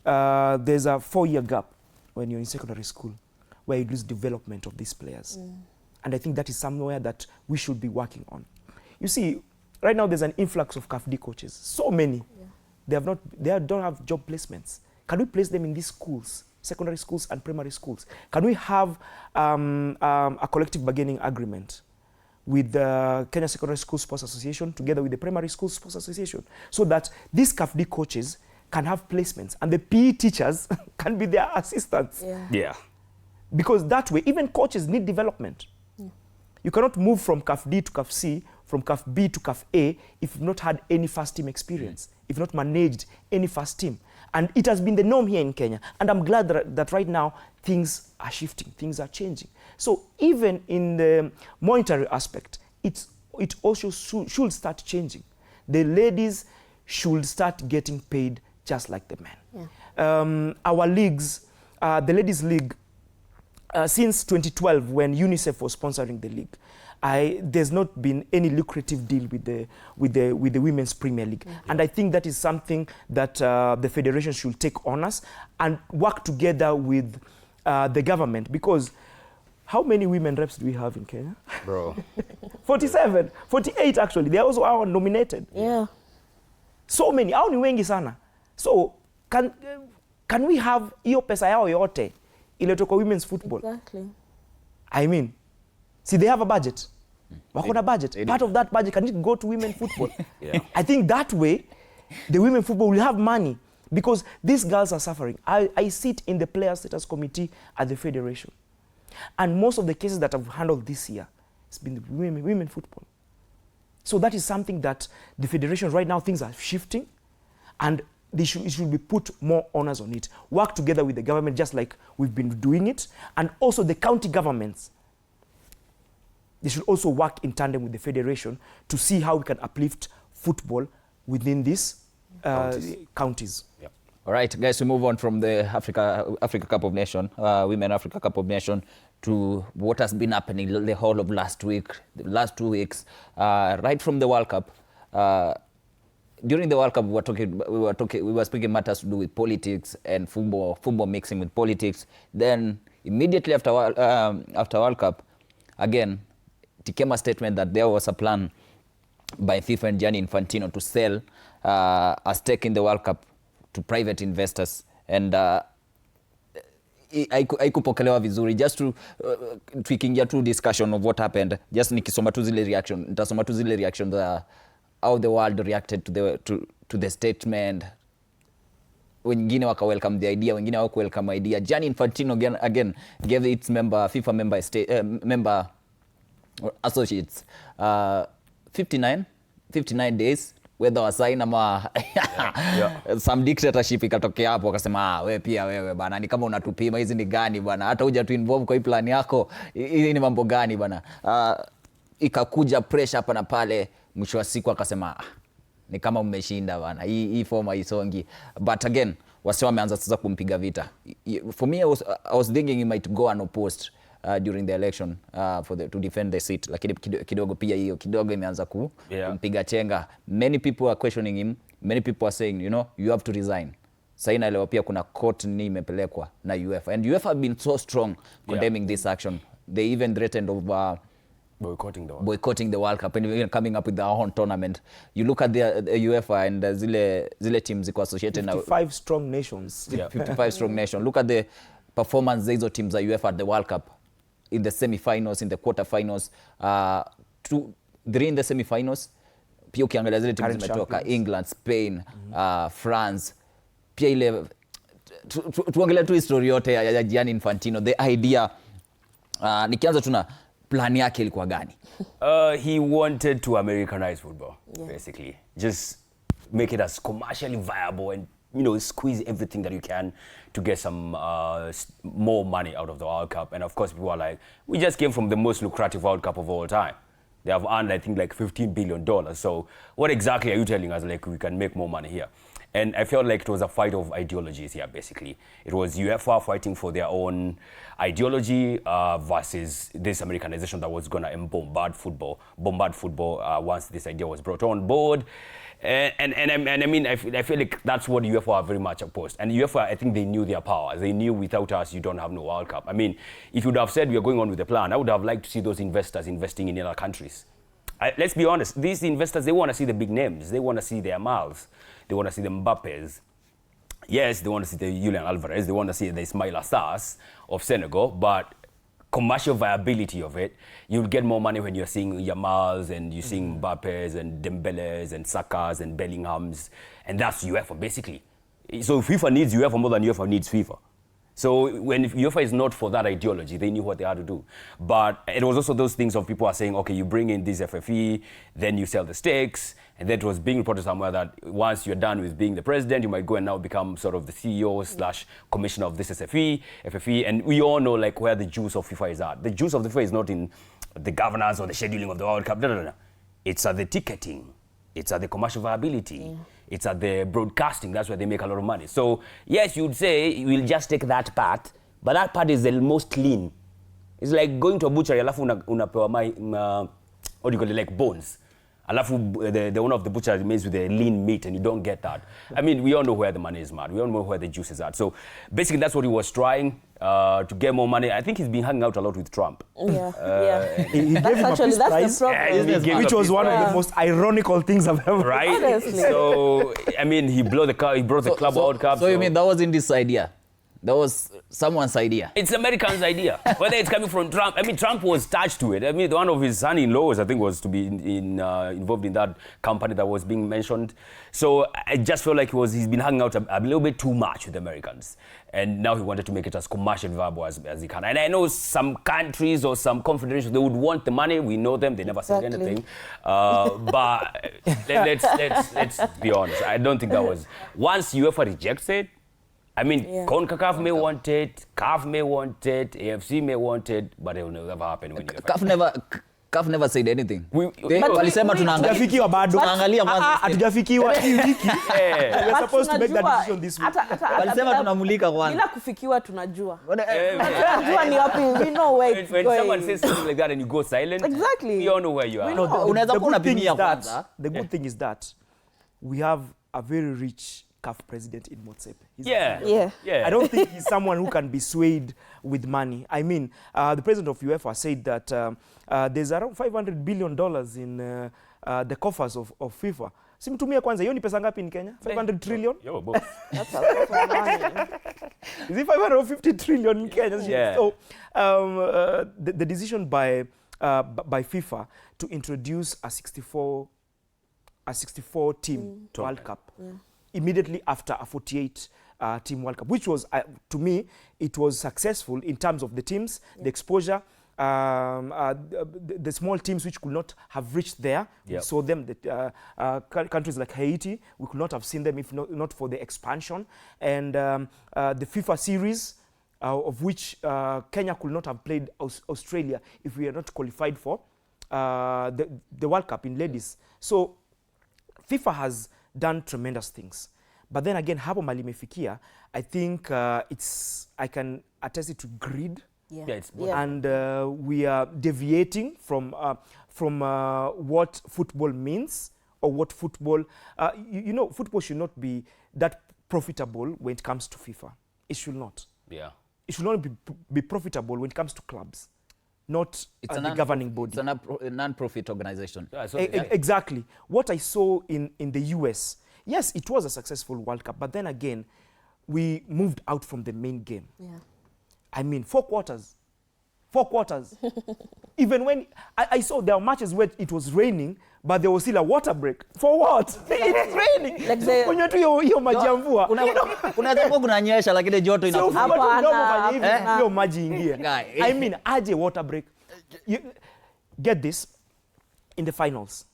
There's a 4-year gap when you're in secondary school, where you lose development of these players. And I think that is somewhere that we should be working on. You see, right now there's an influx of CAFD coaches. So many. They don't have job placements. Can we place them in these schools, secondary schools and primary schools? Can we have a collective bargaining agreement with the Kenya Secondary School Sports Association together with the Primary School Sports Association, so that these CAFD coaches can have placements and the PE teachers can be their assistants? Because that way, even coaches need development. You cannot move from CAF D to CAF C, from CAF B to CAF A if you've not had any first team experience, if not managed any first team. And it has been the norm here in Kenya. And I'm glad that right now things are shifting, things are changing. So even in the monetary aspect, it also should start changing. The ladies should start getting paid just like the men. Our leagues, the ladies league, since 2012, when UNICEF was sponsoring the league, there's not been any lucrative deal with the Women's Premier League. And I think that is something that the federation should take on us and work together with the government, because how many women reps do we have in Kenya? Bro. 47, 48 actually. They also are nominated. So many. Hao ni wengi sana. So can we have hiyo pesa yao yote iletwe kwa women's football? Exactly. I mean, see, they have a budget. Wako na budget. Part of that budget, can it go to women football? I think that way, the women football will have money, because these girls are suffering. I sit in the Players Status Committee at the Federation. And most of the cases that I've handled this year, it's been the women football. So that is something that the Federation, right now, things are shifting, and it should be put more onus on it. Work together with the government, just like we've been doing it, and also the county governments. They should also work in tandem with the federation to see how we can uplift football within these counties. All right, guys, we move on from the Africa Cup of Nations, Women Africa Cup of Nations, to what has been happening the whole of last week, the last 2 weeks, right from the World Cup. During the World Cup, we were speaking matters to do with politics and football mixing with politics. Then immediately after World Cup, again, it came a statement that there was a plan by FIFA and Gianni Infantino to sell a stake in the World Cup to private investors, and haikupokelewa vizuri. Just to tukiingia tu discussion of what happened, just nitasoma tu zile reaction how the world reacted to the statement. Wengine waka welcome the idea, wengine hawaku welcome idea. Gianni Infantino again gave its FIFA member associates 59 days whether wasaini ama some dictatorship ikatokea hapo, akasema wewe pia wewe bana, ni kama unatupima, hizi ni gani bana, hata huja tu involve kwa hii plan yako, hii ni mambo gani bana. Ikakuja pressure hapa na pale, mwisho wa siku akasema ni kama mmeshinda bana, hii forma isongi. But again, wase wameanza sasa kumpiga vita. For me, I was thinking he might go unopposed during the election to defend the seat, lakini kidogo pia hiyo kidogo imeanza kumpiga chenga. Many people are questioning him, many people are saying, you have to resign. Sasa inaelewa pia kuna court ni imepelekwa na UEFA, and UEFA have been so strong condemning this action. They even threatened of boycotting the World Cup and even coming up with their own tournament. You look at the UEFA and zile teams ziko associated now 55 strong nations. 55 strong nations. Look at the performance hizo teams za UEFA at the World Cup, in the semi-finals, in the quarter-finals, 3 in the semi-finals. Pia ukiangalia zile teams zimetoka England, Spain, France. Pia ile tuangalia tu history yote ya Gianni Infantino, the idea, nikianza tuna plan yake ilikuwa gani? He wanted to Americanize football, basically. Just make it as commercially viable and, you know, squeeze everything that you can to get some more money out of the World Cup. And of course, people are like, we just came from the most lucrative World Cup of all time. They have earned, I think, like $15 billion. So what exactly are you telling us, like, we can make more money here? And I felt like it was a fight of ideologies here, basically. It was UEFA fighting for their own ideology versus this Americanization that was going to bombard football once this idea was brought on board. And I mean, I feel like that's what UEFA are very much opposed. And UEFA, I think they knew their power. They knew without us, you don't have no World Cup. I mean, if you would have said we are going on with the plan, I would have liked to see those investors investing in other countries. Let's be honest, these investors, they want to see the big names. They want to see their Mals. They want to see the Mbappes. Yes, they want to see the Julian Alvarez. They want to see the Ismaila Sarrs of Senegal. But commercial viability of it, you'll get more money when you're seeing Yamals and you're seeing Mbappes and Dembeles and Sakas and Bellinghams. And that's UEFA, basically. So FIFA needs UEFA more than UEFA needs FIFA. So when UEFA is not for that ideology, they knew what they had to do. But it was also those things of people are saying, okay, you bring in this FFE, then you sell the stakes. And then it was being reported somewhere that once you're done with being the president, you might go and now become sort of the CEO/commissioner of this FFE. And we all know like where the juice of FIFA is at. The juice of the FIFA is not in the governance or the scheduling of the World Cup. No. It's at the ticketing. It's at the commercial viability. It's at the broadcasting. That's where they make a lot of money. So yes, you'd say we'll just take that part, but that part is the most lean. It's like going to a butchery, alafu unapewa what do you call it, like bones. Alafu the owner of the butcher remains with the lean meat, and you don't get that. I mean, we all know where the money is, man. We all know where the juice is at. So basically, that's what he was trying to get more money. I think he's been hanging out a lot with Trump. Yeah. He gave him a peace prize, which was one of the most ironical things I've ever. Right? Honestly. So I mean, he brought the club World Cup. So you mean that wasn't this idea? That was someone's idea. It's Americans' idea. Whether it's coming from Trump. I mean, Trump was attached to it. I mean, one of his son-in-laws, I think, was to be involved in that company that was being mentioned. So I just feel like he's been hanging out a little bit too much with Americans. And now he wanted to make it as commercially viable as he can. And I know some countries or some confederations, they would want the money. We know them. They never said anything. But let's be honest. I don't think that was... Once UEFA rejects it, I mean, CONCACAF may want it, CAF may want it, AFC may want it, but it will never happen when CAF never said anything. Walisema tunafikiwa bado. Tunaangalia kwanza. Hatujafikiwa hii wiki. We're supposed to make that decision this week. Walisema tunamulika kwanza. Bila kufikiwa tunajua. Tunajua ni wapi, we know where it's going. When someone says something like that and you go silent, exactly. We all know where you are. Unaweza kuwa unapimia kwanza. The good thing is that we have a very rich CAF president in Motsepe. Yeah. I don't think he's someone who can be swayed with money. I mean, the president of UEFA said that there's around $500 billion in the coffers of FIFA. Simtumia kwanza, hiyo ni pesa ngapi in Kenya? 500 trillion? Yo, boss. That's a lot of money. Is it 550 trillion in Kenya? Yeah. So the decision by FIFA to introduce a 64 team World Cup immediately after a 48 team World Cup, which was, to me, it was successful in terms of the teams, the exposure, the small teams which could not have reached there. We saw them, countries like Haiti, we could not have seen them if not for the expansion. And the FIFA series, of which Kenya could not have played Australia if we are not qualified for the World Cup in ladies. So FIFA has done tremendous things. But then again, hapo mali imefikia, I think I can attest it to greed. And we are deviating from what football means, or what football, you know, football should not be that profitable when it comes to FIFA. It should not. Yeah. It should not be profitable when it comes to clubs, not the governing body. It's a non-profit organization. Exactly. What I saw in the US, yes, it was a successful World Cup, but then again, we moved out from the main game. I mean, 4 quarters. Even when I saw there were matches where it was raining, but there was still a water break. For what? It's raining. Kunywa tu hiyo maji ya mvua. Unaweza kuwa kunanyesha lakini joto inakuwa. Hiyo maji ingie. I mean, aje water break. Get this, in the finals,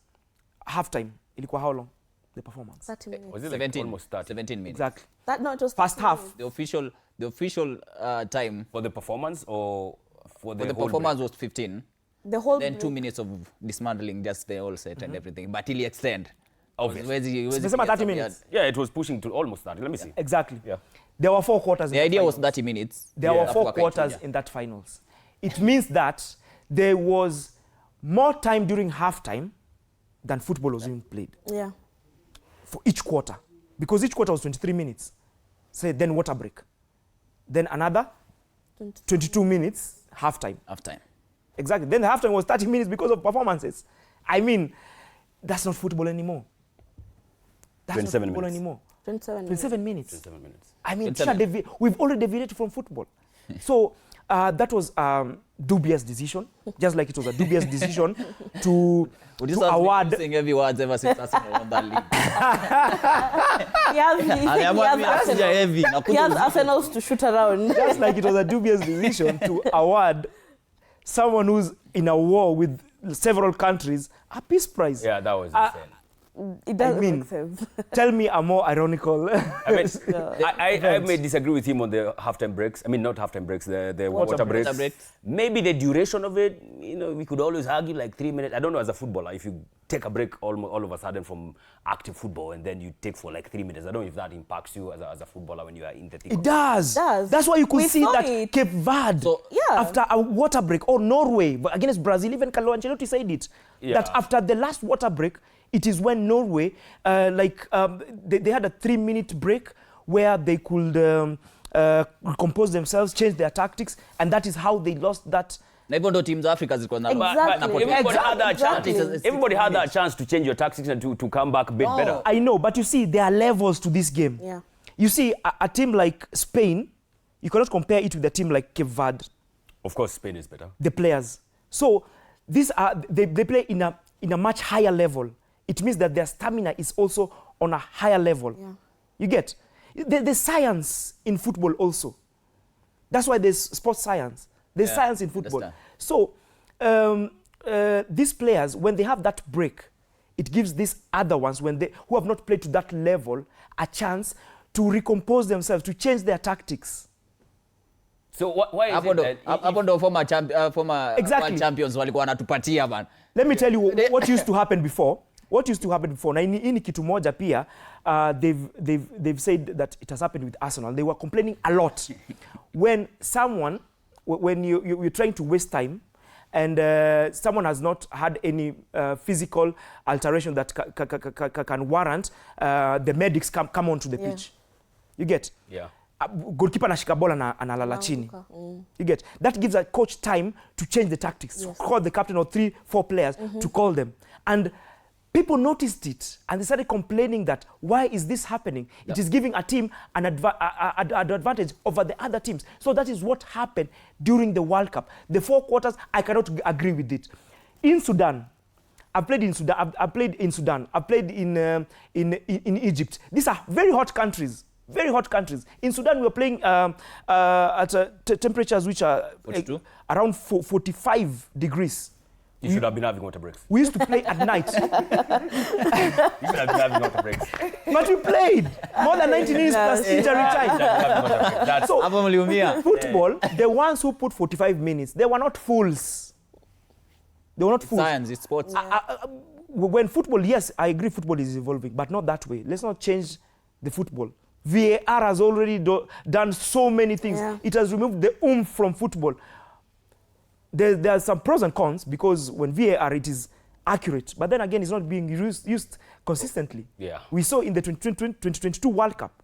halftime, ilikuwa how long? the performance. 30 minutes. Was it like 17, almost 30? 17 minutes. Exactly. That not just First 30 half. minutes. The official time For the performance or for the for the whole performance break? was 15. The whole Then break. 2 minutes of dismantling just the whole set and everything. But till extend. Obviously. Tumesema 30 minutes. Yeah, it was pushing to almost 30. Let me see. Exactly. Yeah. There were 4 quarters. The in idea was finals. 30 minutes. There Yeah. were 4 After quarters Kaichuja. in that finals. It means that there was more time during halftime than football was being played Yeah. for each quarter. Because each quarter was 23 minutes. Say, then water break. Then another 22 minutes, halftime. Halftime. Exactly. Then the halftime was 30 minutes because of performances. I mean, that's not football anymore. That's 27 not football minutes. anymore. 27 minutes. 27 minutes. 7 minutes. I mean, 27. we've already deviated from football. So that was dubious decision, just like it was a dubious decision to award. Saying every words ever since Arsenal won that league. He has Arsenal's to shoot around. Just like it was a dubious decision to award someone who's in a war with several countries a peace prize. Yeah, that was insane. It doesn't mean, make sense. Tell me a more ironical. I mean, I may disagree with him on the halftime breaks. I mean, not halftime breaks, the water breaks. Water breaks. Maybe the duration of it, you know, we could always argue like 3 minutes. I don't know, as a footballer, if you take a break all of a sudden from active football and then you take for like 3 minutes, I don't know if that impacts you as a footballer when you are in the thick of It does. Does. That's why you could We see saw that it. Cape Verde, Yeah. after a water break, or Norway, but against Brazil, even Carlo Ancelotti said it, Yeah. that after the last water break, it is when Norway, they had a 3-minute break where they could recompose themselves, change their tactics, and that is how they lost that. Na hivyo ndo team za Africa zilikuwa na Exactly. everybody had that chance. Exactly. Everybody had that chance to change your tactics and to come back a bit better. I know, but you see, there are levels to this game. Yeah. You see, a team like Spain, you cannot compare it with a team like Cape Verde, Of course, Spain is better. the players. So these are they play in a much higher level. It means that their stamina is also on a higher level. Yeah. You get? There's science in football also. That's why there's sports science. There's Yeah, science in football. understand. So these players, when they have that break, it gives these other ones who have not played to that level a chance to recompose themselves, to change their tactics. So why is it that hapo ndo former Exactly. world champions walikuwa wanatupatia man. Let me tell you what used to happen before. What used to happen before? Na hii ni kitu moja pia, they've said that it has happened with Arsenal. They were complaining a lot when you're trying to waste time and someone has not had any physical alteration that can warrant the medics come onto the pitch. You get? Yeah. Goalkeeper anashika bola na analala chini. You get? That gives a coach time to change the tactics. Yes. Call the captain or 3-4 players to call them. And people noticed it and they started complaining that why is this happening? It is giving a team an advantage over the other teams. So that is what happened during the World Cup. The 4 quarters, I cannot agree with it. In Sudan, I've played in Sudan. I've played in Sudan. I've played in Egypt. These are very hot countries. Very hot countries. In Sudan, we were playing at temperatures which are 42? around 45 degrees. You should have been having water breaks. We used to play at night. You should have been having water breaks. But we played more than 90 minutes plus injury time. That's So Hapo mliumia. football, the ones who put 45 minutes, they were not fools. They were not fools. Science, it's sports. When football, yes, I agree football is evolving, but not that way. Let's not change the football. VAR has already done so many things. Yeah. It has removed the oomph from football. There are some pros and cons because when VAR, it is accurate. But then again, it's not being used consistently. Yeah. We saw in the 2022 World Cup,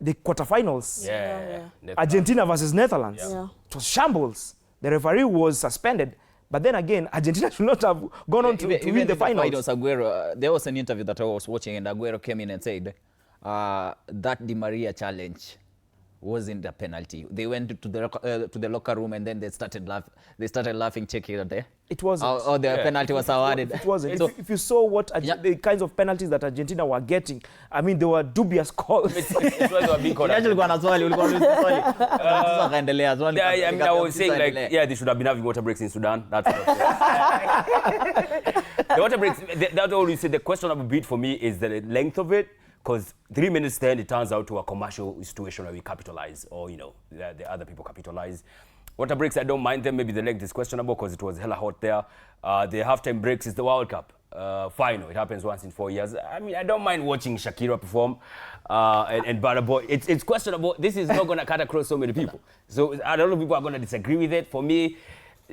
the quarterfinals, yeah. Argentina versus Netherlands. Yeah. It was shambles. The referee was suspended. But then again, Argentina should not have gone on to win the finals. Aguero, there was an interview that I was watching and Aguero came in and said that Di Maria challenge wasn't a penalty. They went to the locker room and then they started laughing, checking it there. It wasn't. Oh, the penalty was awarded. It wasn't. So, If you saw what the kinds of penalties that Argentina were getting, I mean, they were dubious calls. It's why they were being called. Actually, ulikuwa na swali, ulikuwa na swali. Sasa akaendelea swali. Yeah, I mean, I was saying like, yeah, they should have been having water breaks in Sudan. That's what I was saying. The water breaks, that's all you say. The questionable bit for me is the length of it, because 3 minutes then it turns out to a commercial situation where we capitalize, or the other people capitalize. Water breaks, I don't mind them. Maybe the length is questionable because it was hella hot there. The halftime breaks is the World Cup final. It happens once in 4 years. I mean, I don't mind watching Shakira perform and Burna Boy. It's questionable. This is not going to cut across so many people. So a lot of people are going to disagree with it. For me,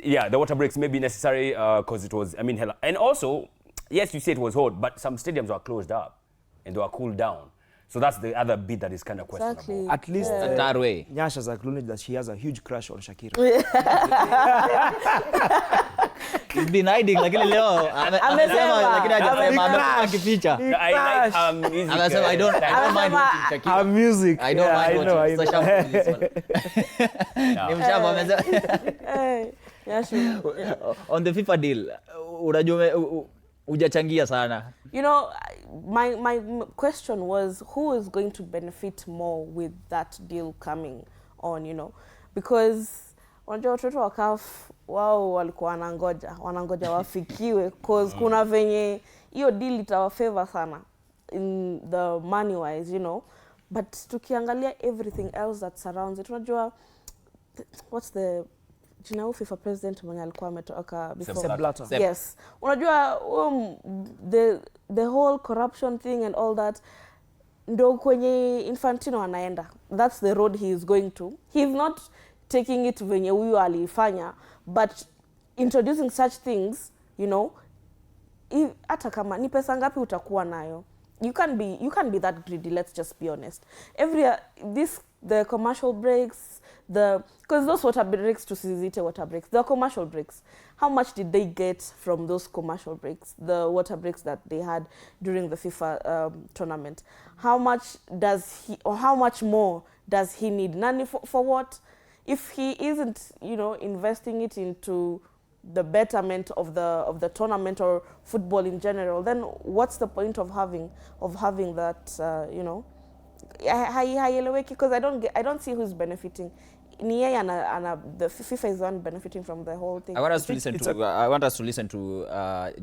yeah, the water breaks may be necessary because it was, hella. And also, yes, you say it was hot, but some stadiums were closed up and they were cooled down. So that's the other bit that is kind of questionable. Exactly. At least Tarwe. Nyasha has acknowledged that she has a huge crush on Shakira. He's been hiding lakini leo amesema lakini hajasema amekuwa kificha. I like her music. Amesema I don't mind watching Shakira. Her music. I don't mind watching. I Sasha this one. Ni mshamba amesema. Yeah, sure. On the FIFA deal, unajua hujachangia sana. You know, my question was who is going to benefit more with that deal coming on, because unajua watoto wa CAF wao walikuwa wanangoja wafikiwe cause kuna venye hiyo deal itawafavor sana in the money wise, but tukiangalia everything else that surrounds it, unajua what's the jina FIFA president mwenye alikuwa ametoka before Sepp Blatter. Yes, unajua the whole corruption thing and all that ndo kwenye Infantino anaenda. That's the road he is going to. He's not taking it venye huyu alifanya, but introducing such things, hata kama ni pesa ngapi utakuwa nayo, you can be that greedy. Let's just be honest. The commercial breaks, because those water breaks, to Sizite water breaks, the commercial breaks, how much did they get from those commercial breaks, the water breaks that they had during the FIFA tournament? How much more does he need? Nani for what? If he isn't, investing it into the betterment of the tournament or football in general, then what's the point of having that? Haieleweki, because I don't see who's benefiting. Ni yeye the FIFA is one benefiting from the whole thing. I want us to listen to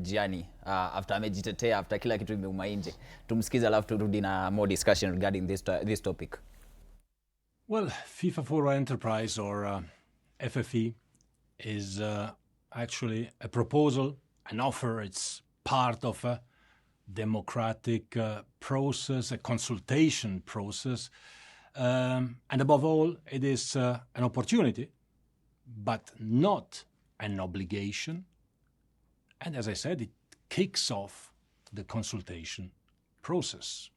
Gianni after amejitetea, after kila kitu imeuma nje. Tumsikize alafu turudi na more discussion regarding this topic. Well, FIFA for Enterprise, or FFE, is actually a proposal, an offer. It's part of a democratic process, a consultation process. And above all, it is an opportunity, but not an obligation. And as I said, it kicks off the consultation process.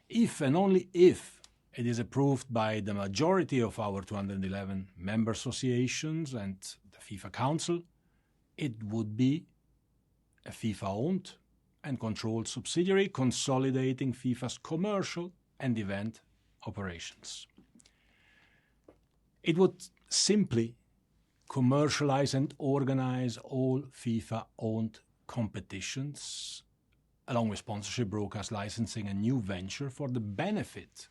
If and only if it is approved by the majority of our 211 member associations and the FIFA Council, it would be a FIFA-owned and controlled subsidiary consolidating FIFA's commercial and event operations. It would simply commercialize and organize all FIFA-owned competitions, along with sponsorship, broadcast, licensing, and new venture for the benefit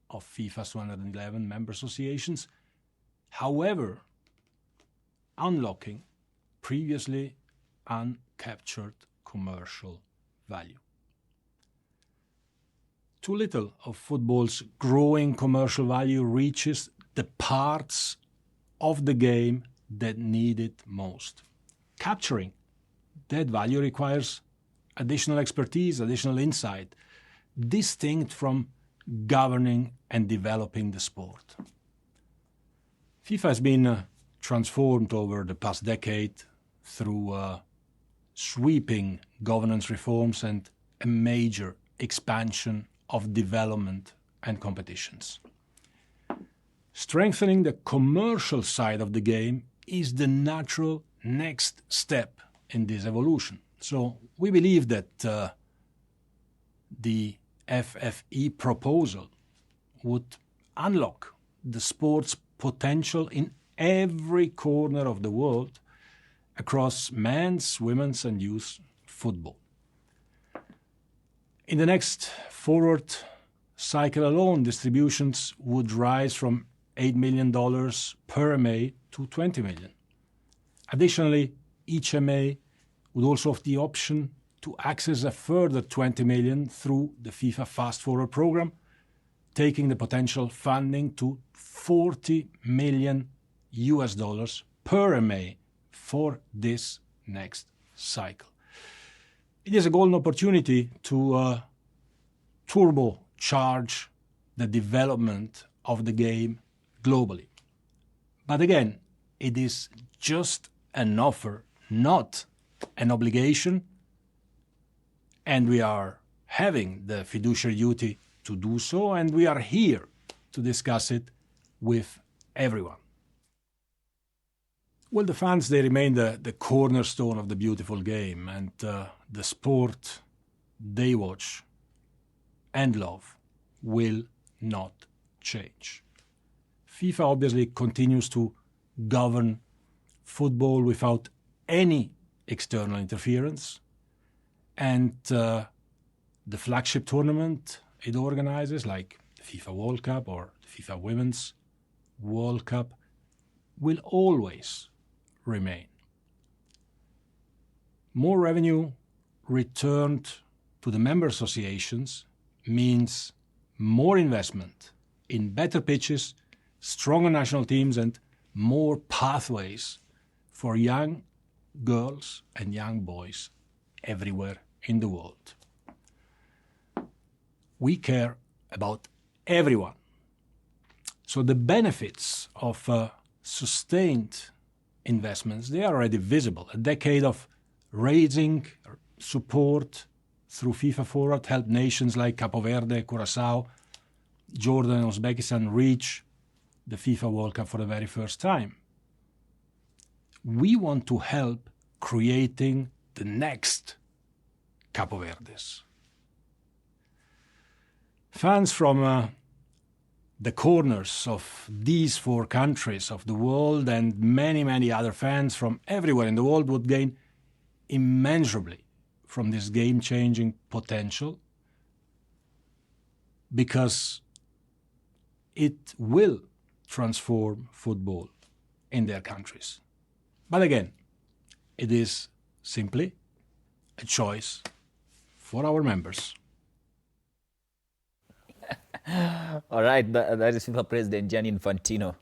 of FIFA's 211 member associations, however, unlocking previously uncaptured commercial value. Too little of football's growing commercial value reaches the parts of the game that need it most. Capturing that value requires additional expertise, additional insight, distinct from governing and developing the sport. FIFA has been transformed over the past decade through sweeping governance reforms and a major expansion of development and competitions. Strengthening the commercial side of the game is the natural next step in this evolution. So we believe that the FFE proposal would unlock the sport's potential in every corner of the world across men's, women's, and youth football. In the next forward cycle alone, distributions would rise from $8 million per MA to $20 million. Additionally, each MA would also have the option to access a further 20 million through the FIFA Fast Forward program, taking the potential funding to $40 million per MA for this next cycle. It is a golden opportunity to turbocharge the development of the game globally. But again, it is just an offer, not an obligation, and we are having the fiduciary duty to do so, and we are here to discuss it with everyone. Well, the fans, they remain the cornerstone of the beautiful game, and the sport they watch and love will not change. FIFA obviously continues to govern football without any external interference, and the flagship tournament it organizes, like the FIFA World Cup or the FIFA Women's World Cup, will always remain. More revenue returned to the member associations means more investment in better pitches, stronger national teams, and more pathways for young girls and young boys everywhere in the world. We care about everyone. So the benefits of sustained investments, they are already visible. A decade of raising support through FIFA Forward helped nations like Capo Verde, Curacao, Jordan and Uzbekistan reach the FIFA World Cup for the very first time. We want to help creating the next Capo Verdes. Fans from the corners of these 4 countries of the world and many, many other fans from everywhere in the world would gain immeasurably from this game-changing potential, because it will transform football in their countries. But again, it is simply a choice for our members. All right, that is FIFA President Gianni Infantino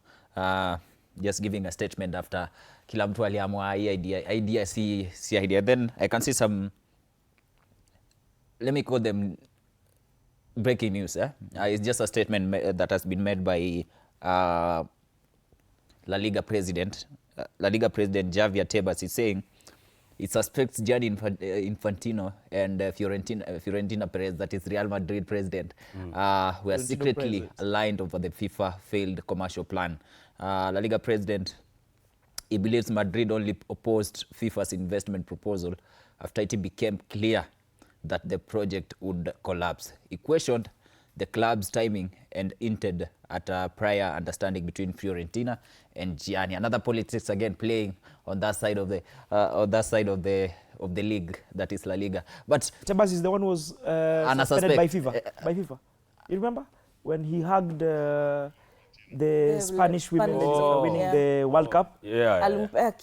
just giving a statement after kila mtu aliamua idea si idea. Then I can see some, let me call them breaking news. It's just a statement that has been made by La Liga President Javier Tebas. Is saying it suspects Gianni Infantino and Fiorentina Perez, that is Real Madrid president, were secretly aligned over the FIFA failed commercial plan. La Liga president, he believes Madrid only opposed FIFA's investment proposal after it became clear that the project would collapse. He questioned the club's timing and hinted at a prior understanding between Fiorentina and Gianni. Another politics again playing on that side of the league, that is La Liga. But Tebas is the one who was suspended by FIFA. You remember when he hugged the Spanish women winning the World Cup? Yeah. Alimpea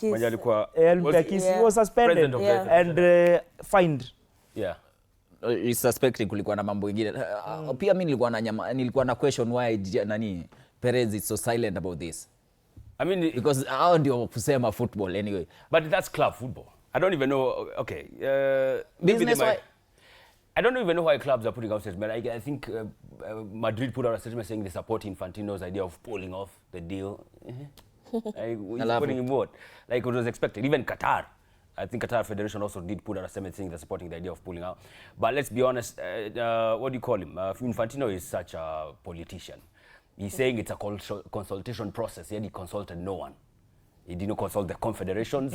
kiss. He was suspended and fined. Yeah. He's suspecting kulikuwa na mambo ingine. Pia mimi nilikuwa na question why Perez is so silent about this. I mean, because how ndio kusema football anyway. But that's club football. I don't even know. Okay. Business why? I don't even know why clubs are putting out statements. I think Madrid put out a statement saying they support Infantino's idea of pulling off the deal. Supporting him what? Like it was expected. Even Qatar. I think Qatar Federation also did put out a statement saying they're supporting the idea of pulling out. But let's be honest, what do you call him? Infantino is such a politician. He's saying it's a consultation process, yet he consulted no one. He didn't consult the confederations,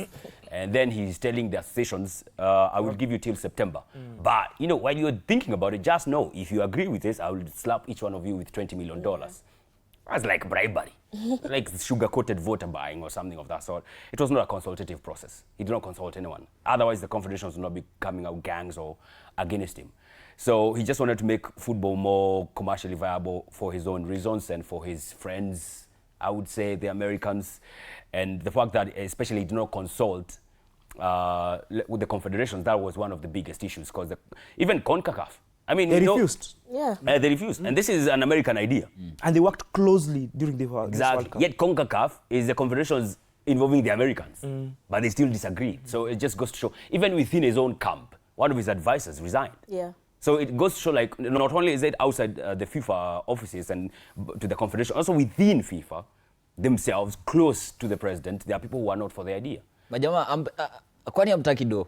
and then he's telling the associations, I will give you till September. But, while you're thinking about it, just know, if you agree with this, I will slap each one of you with $20 million. That's like bribery, like sugar-coated voter buying or something of that sort. It was not a consultative process. He did not consult anyone. Otherwise, the confederations would not be coming out gangs or against him. So he just wanted to make football more commercially viable for his own reasons and for his friends, I would say, the Americans. And the fact that especially he did not consult with the confederations, that was one of the biggest issues because even CONCACAF, I mean, They refused. Yeah. They refused. And this is an American idea. And they worked closely during the World Exactly. Cup. Yet CONCACAF is the confederations involving the Americans, but they still disagreed. So it just goes to show, even within his own camp, one of his advisors resigned. Yeah. So it goes to show, like, not only is it outside the FIFA offices and to the confederation, also within FIFA themselves, close to the president, there are people who are not for the idea. Majama, kwani hamtaki do?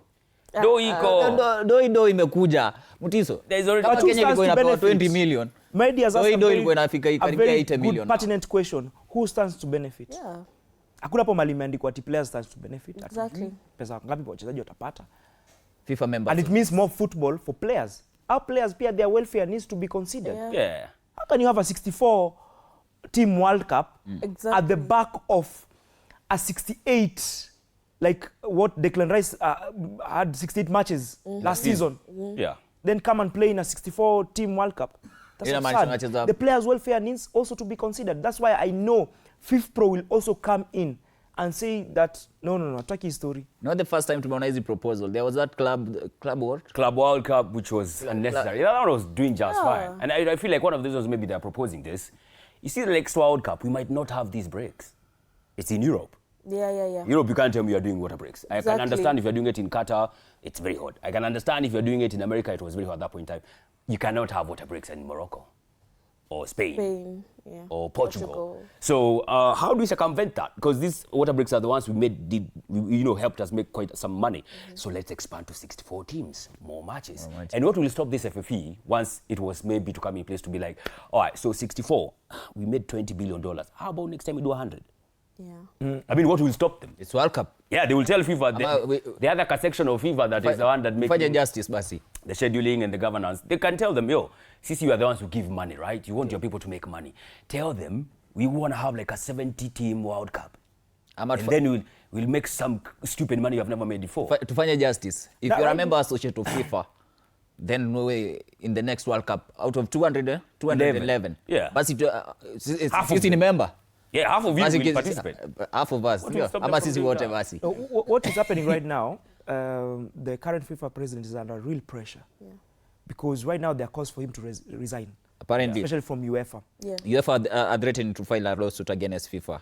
Do iko. Do imekuja. Mutiso. There's already Kama But who Kenya ilikuwa stands to inapewa benefit? 20 million. Media has Do asked ilikuwa inafika a karibia very 80 good million. pertinent question. Who stands to benefit? Yeah. Hakuna hapo mali imeandikwa ati players stands to benefit. Exactly. Pesa ngapi wachezaji watapata? FIFA members. And it means more football for players. Our players, pia, their welfare needs to be considered. Yeah. Yeah. How can you have a 64-team World Cup Exactly. at the back of a 68, like what Declan Rice had 68 matches last season, Yeah. then come and play in a 64-team World Cup? That's Ina so maanisha sad. wanacheza- The players' welfare needs also to be considered. That's why I know FIFPro will also come in and say that, no, hataki story. Not the first time tumeona hizi proposal. There was that club what? Club World Cup, which was unnecessary. That one was doing just Yeah. fine. And I feel like one of those was maybe they're proposing this. You see, the next World Cup, we might not have these breaks. It's in Europe. Yeah. Europe, you can't tell me you're doing water breaks. I can Exactly. understand if you're doing it in Qatar, it's very hot. I can understand if you're doing it in America, it was very hot at that point in time. You cannot have water breaks in Morocco or Spain. Yeah. Or Portugal. So how do we circumvent that? Because these water breaks are the ones helped us make quite some money. So let's expand to 64 teams, more matches. And what will stop this FFE once it was maybe to come in place to be like, all right, so 64, we made $20 billion. How about next time we do 100? Yeah. I mean, what will stop them? It's World Cup. Yeah, they will tell FIFA, the other section of FIFA that is the one that makes Fanya justice basi. the scheduling and the governance. They can tell them, yo, since you are the ones who give money, right? You want your people to make money. Tell them, we want to have like a 70-team World Cup. And then we'll make some stupid money you have never made before. Tufanye justice. If you're a member associate of FIFA, then in the next World Cup, out of 211. Yeah. Basi Half of sisi ni them. member. Yeah, half of you Basi will participate. Half of us. What will stop them Ama from sisi doing wote that? basi. What is happening right now, the current FIFA president is under real pressure. Yeah. Because right now there are calls for him to resign. Apparently. Especially from UEFA. Yeah. UEFA are threatening to file a lawsuit against FIFA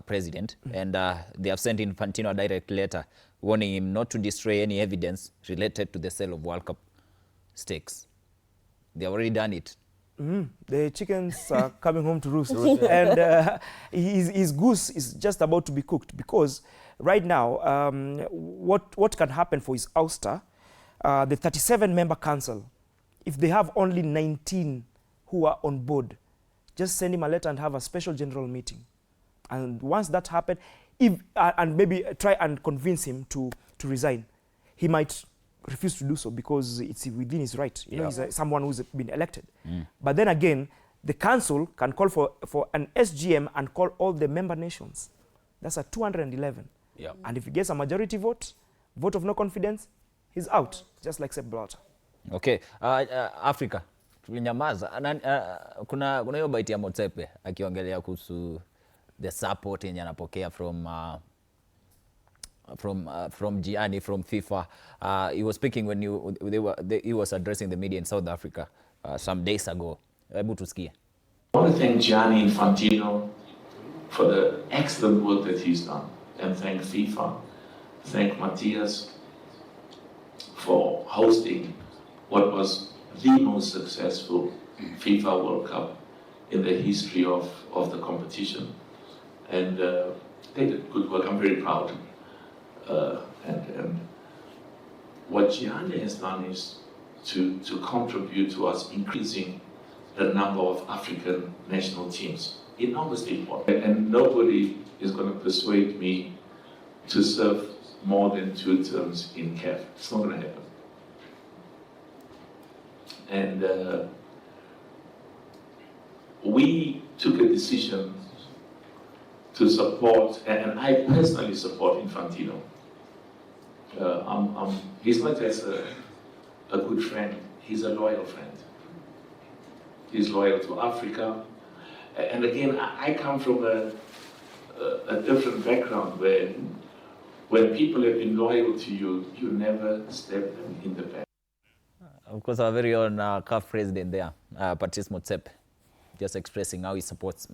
president, and they have sent Infantino a direct letter warning him not to destroy any evidence related to the sale of World Cup stakes. They have already done it. The chickens are coming home to roost. And his goose is just about to be cooked, because right now, what can happen for his ouster, the 37-member council, if they have only 19 who are on board, just send him a letter and have a special general meeting. And once that happens, and maybe try and convince him to resign, he might refuse to do so because it's within his right. You know, he's someone who's been elected. But then again, the council can call for an SGM and call all the member nations. That's a 211. Yeah. And if he gets a majority vote of no confidence, he's out, just like Sepp Blatter. Okay. Africa tulinyamaza. Kuna hiyo baiti ya Motsepe akiongelea kuhusu the support yenye anapokea from Gianni, from FIFA. He was speaking when he was addressing the media in South Africa some days ago. Hebu tusikie. I want to thank Gianni Infantino for the excellent work that he's done, and thank FIFA, thank Matthias for hosting what was the most successful FIFA World Cup in the history of the competition. And they did good work. I'm very proud. And what Gianni has done is to contribute to us increasing the number of African national teams. Enormously important. And nobody is going to persuade me to serve more than 2 terms in CAF. It's not going to happen. And we took a decision to support, and I personally support Infantino. He's not just a good friend, he's a loyal friend. He's loyal to Africa. And again, I come from a different background where when people have been loyal to you, you never stab them in the back. Of course, our very own CAF president there, Patrice Motsepe, just expressing how he supports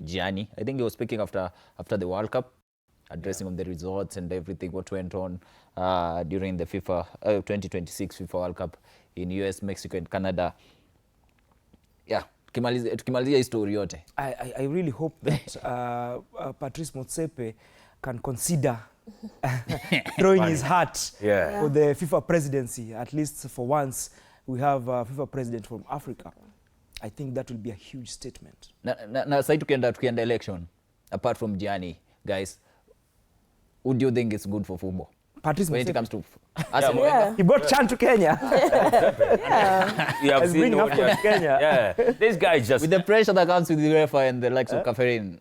Gianni. I think he was speaking after the World Cup, addressing on the results and everything, what went on during the FIFA 2026 FIFA World Cup in US, Mexico and Canada. Yeah, tukimalizia story yote. I really hope that Patrice Motsepe can consider throwing his hat for the FIFA presidency. At least for once, we have a FIFA president from Africa. I think that will be a huge statement. Na sasa tukienda election, apart from Gianni, guys, who do you think is good for football? Patrice when Motsepe. it comes to He brought Chan to Kenya. You have He's seen bringing AFCON to Kenya. Yeah, this guy just with the pressure that comes with the UEFA and the likes of Kaferin.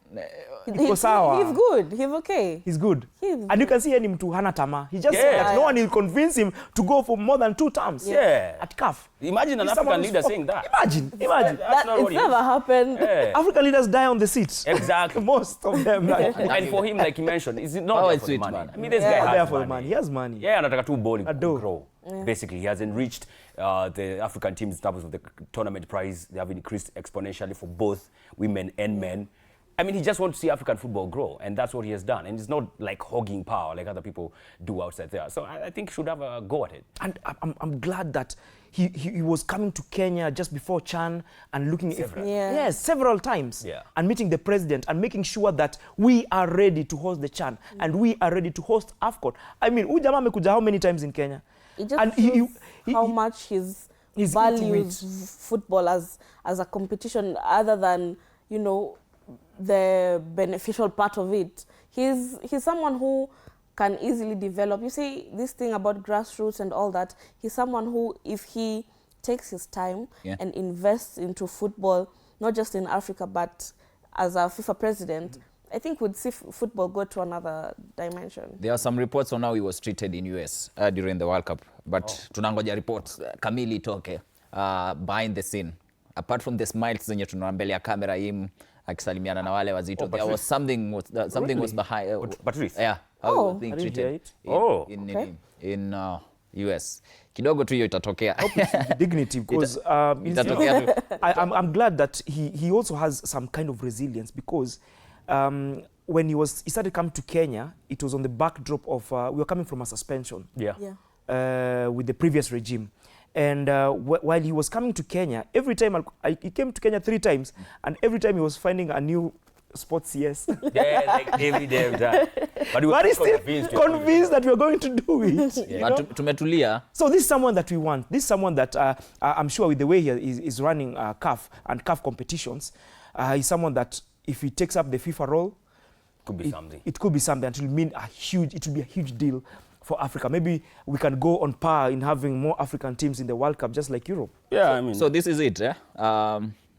He's good. He's okay. He's good. He's and you can see him to hana tama. He just said that no one will convince him to go for more than 2 terms at CAF. Imagine an African leader saying that. Imagine. It's never happened. African leaders die on the seat. Exactly. Most of them. And for him, like you mentioned, is it not there for the money? Man. I mean, this guy has there for the money. money. He has money. Yeah, anataka tu bowling Ado. grow. Basically, he has enriched the African teams in terms of the tournament prize. They have increased exponentially for both women and men. I mean, he just wants to see African football grow, and that's what he has done. And it's not like hogging power like other people do outside there. So I think he should have a go at it. And I'm glad that he was coming to Kenya just before Chan and looking several times and meeting the president and making sure that we are ready to host the Chan and we are ready to host AFCON. I mean, huyu jamaa amekuja how many times in Kenya? It just shows how much he's values football as a competition other than, you know, the beneficial part of it. He's someone who can easily develop. You see, this thing about grassroots and all that, he's someone who, if he takes his time and invests into football, not just in Africa, but as a FIFA president, I think we'd see football go to another dimension. There are some reports on how he was treated in US during the World Cup, but tunangoja reports kamili itoke behind the scene. Apart from the smiles zenye tunaona mbele ya kamera him akisalimiana na wale wazito, there was something was behind. Patrice? Yeah, how was being treated in US. Kidogo tu hiyo itatokea. Dignity, because I'm glad that he also has some kind of resilience, because when he started coming to Kenya, it was on the backdrop of we were coming from a suspension with the previous regime. And while he was coming to Kenya, every time he came to Kenya 3 times, and every time he was finding a new sports CS. Yeah, like every damn time. But he's still convinced that we're going to do it. Yeah. Tumetulia. So this is someone that we want. This is someone that I'm sure with the way he is running CAF and CAF competitions, he's someone that if he takes up the FIFA role, could be something. It could be something. It will be a huge deal for Africa. Maybe we can go on par in having more African teams in the World Cup, just like Europe. Yeah, I mean. So this is it,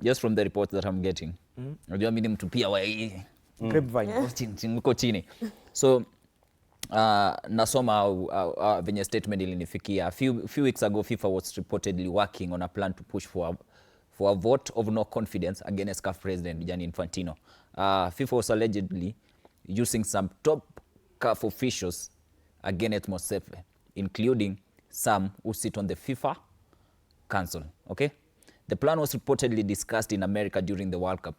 just from the reports that I'm getting. Unajua mimi mtupia wa hii grapevine mko chini. So nasoma venye statement ilinifikia. A few weeks ago, FIFA was reportedly working on a plan to push for a vote of no confidence against CAF President Gianni Infantino. FIFA was allegedly using some top CAF officials against Motsepe, including some who sit on the FIFA Council. Okay, the plan was reportedly discussed in America during the World Cup,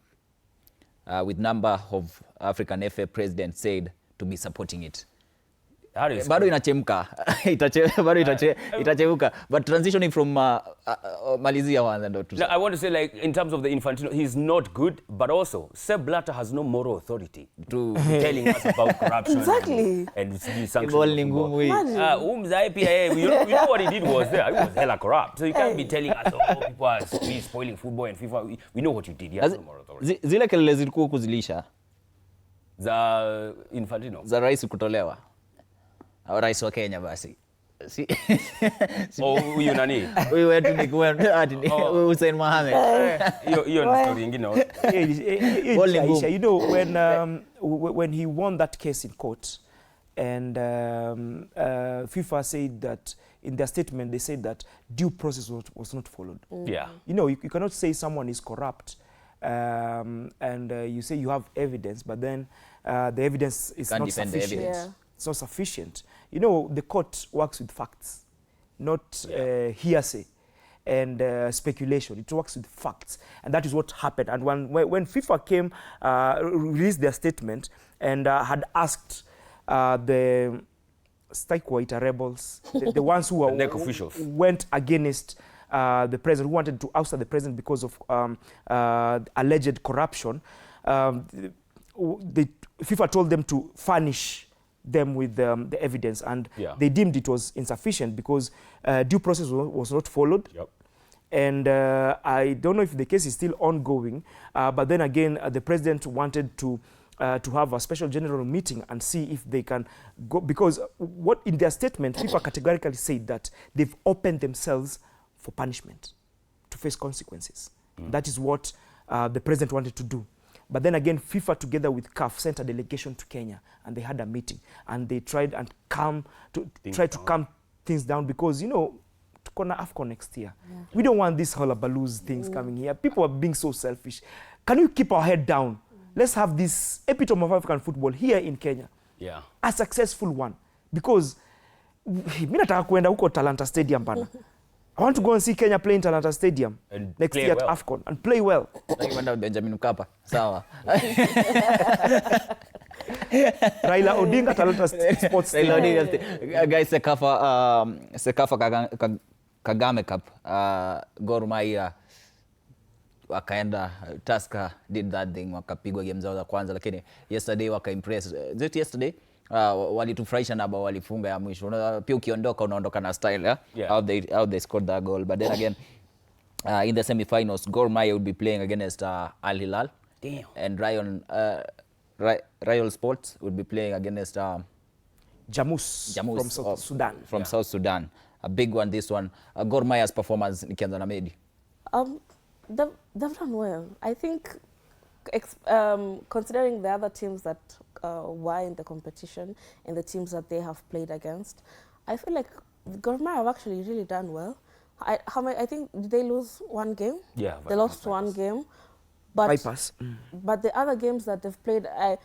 with number of African FA presidents said to be supporting it. Bado inachemka. Itachemka. But transitioning from Malaysia I want to say, like, in terms of the Infantino, he's not good, but also Sepp Blatter has no moral authority to telling us about corruption. Exactly. And sanctions. You know what he did was there. He was hella corrupt. So you can't be telling us, people are spoiling football and FIFA. We know what you did. He has no moral authority. Zile kelele zilikuwa kuzilisha za Infantino, za rais kutolewa. Au rais wa Kenya basi. Huyu nani? Huyu wetu ni Hussein Mohamed. Hiyo ni story nyingine. You know, when he won that case in court, and FIFA said that in their statement, they said that due process was not followed. Yeah. You know, you cannot say someone is corrupt and you say you have evidence, but then the evidence is not sufficient. it's not sufficient. You know, the court works with facts, not hearsay and speculation. It works with facts, and that is what happened. And when FIFA came, released their statement and had asked the Stakewaiter rebels, the ones who went against the president, who wanted to oust the president because of alleged corruption, FIFA told them to furnish them with the evidence, and they deemed it was insufficient because due process was not followed. And I don't know if the case is still ongoing, but then again, the president wanted to have a special general meeting and see if they can go, because what in their statement, FIFA categorically said that they've opened themselves for punishment, to face consequences. That is what the president wanted to do. But then again, FIFA together with CAF sent a delegation to Kenya, and they had a meeting, and they tried and calm things down, because, you know, to WAFCON next year, we don't want these hullabaloo's things coming here. People are being so selfish. Can we keep our head down? Let's have this epitome of African football here in Kenya, a successful one, because mimi nataka kuenda huko Talanta Stadium bana. I want to go and see Kenya play in Talanta Stadium and next year at AFCON and play well. Benjamin Mkapa, sawa. Raila Odinga, Talanta Sports Raila Odinga, guys, Sekafa Kagame Cup, Gor Mahia wakaenda, Tusker did that thing, wakapigwa game zao za kwanza, lakini yesterday waka-impress. Is it yesterday? Walitufurahisha na bao walifunga ya mwisho. Pia ukiondoka unaondoka na style, how they scored that goal. But then again, in the semi-finals, Gor Mahia would be playing against Al Hilal. Damn. And Royal Sports would be playing against Jamus from South Sudan. From South Sudan. A big one, this one. Gor Mahia's performance, nikianza na Medi. They've done well. I think, considering the other teams that were in the competition and the teams that they have played against, I feel like Gor Mahia have actually really done well. I think, did they lose one game? Yeah. They lost one game. But Bypass. But the other games that they've played, I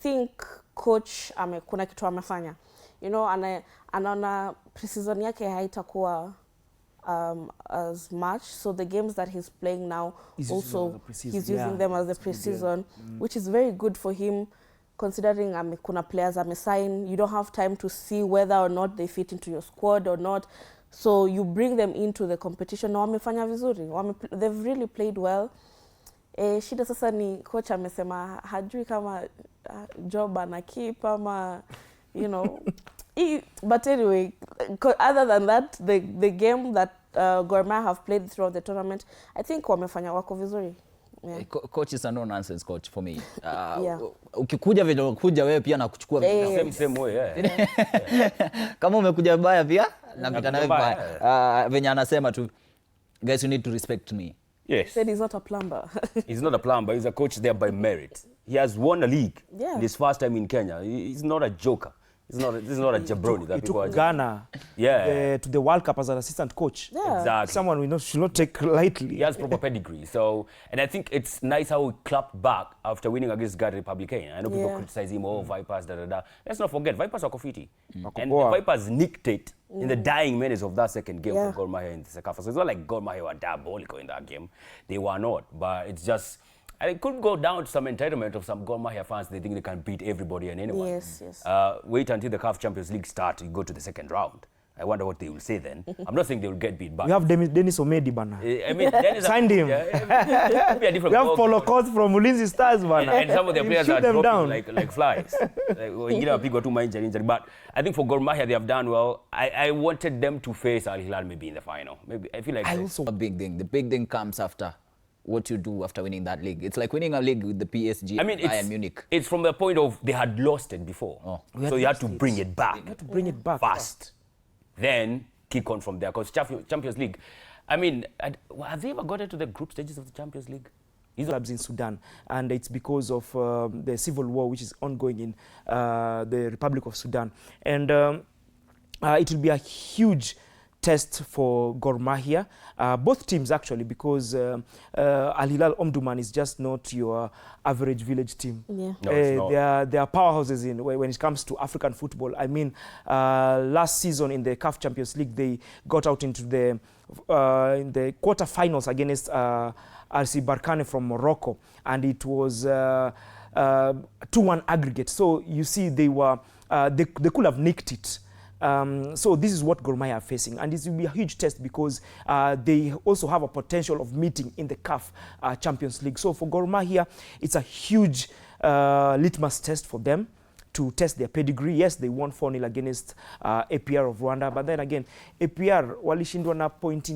think coach kuna kitu amefanya. You know, anaona pre-season yake haitakuwa as much, so the games that he's playing now he's using them as the pre-season, which is very good for him, considering kuna players sign. You don't have time to see whether or not they fit into your squad or not, so you bring them into the competition. Na wamefanya vizuri, they've really played well. Shida sasa ni coach amesema hajui kama job ana keep ama, you know. But anyway, other than that, the game that Gor Mahia have played throughout the tournament, I think wamefanya wako vizuri. Yeah. Coach is a no-nonsense coach for me. Ukikuja vile ukuja wewe pia na kuchukua same way, kama umekuja baya pia na pita na wewe venye anasema tu, guys, you need to respect me. Yes. Said he's not a plumber. He's not a plumber. He's a coach there by merit. He has won a league in his first time in Kenya. He's not a joker. This is not a jabroni. He took Ghana to the World Cup as an assistant coach. Yeah. Exactly. Someone we should not take lightly. He has proper pedigree. So, and I think it's nice how he clapped back after winning against Ghana Republican. I know people criticize him, Vipers, da. Let's not forget, Vipers are Kofiti. And the Vipers nicked it in the dying minutes of that second game for Gor Mahia in the Sekafa. So it's not like Gor Mahia were diabolical in that game. They were not. But it's just, and it could go down to some entitlement of some Gor Mahia fans. They think they can beat everybody and anyone. Yes. Wait until the CAF Champions League starts, you go to the second round. I wonder what they will say then. I'm not saying they will get beat back. We have Dennis Omedi, bana. I mean, Dennis signed him. Be a different we have Paulo Cost from Ulinzi Stars, bana. And some of the players are dropping like flies. But I think for Gor Mahia, they have done well. I wanted them to face Al Hilal maybe in the final. Maybe I feel like I also a big thing. The big thing comes after what you do after winning that league. It's like winning a league with the PSG, Bayern Munich. It's from the point of they had lost it before. So you had to bring it back. You had to bring it back fast. Then kick on from there. Because Champions League, I mean, have they ever gotten to the group stages of the Champions League? Clubs in Sudan, and it's because of the civil war which is ongoing in the Republic of Sudan. And it will be a huge test for Gor Mahia. Both teams actually, because Al Hilal Omdurman is just not your average village team. Yeah. No, it's not. They are powerhouses when it comes to African football. I mean, last season in the CAF Champions League, they got out into the in the quarterfinals against RC Berkane from Morocco, and it was 2-1 aggregate. So you see, they could have nicked it. So this is what Gor Mahia are facing, and this will be a huge test because they also have a potential of meeting in the CAF Champions League. So for Gor Mahia, it's a huge litmus test for them to test their pedigree. Yes, they won 4-0 against APR of Rwanda, but then again, APR walishindwa na pointi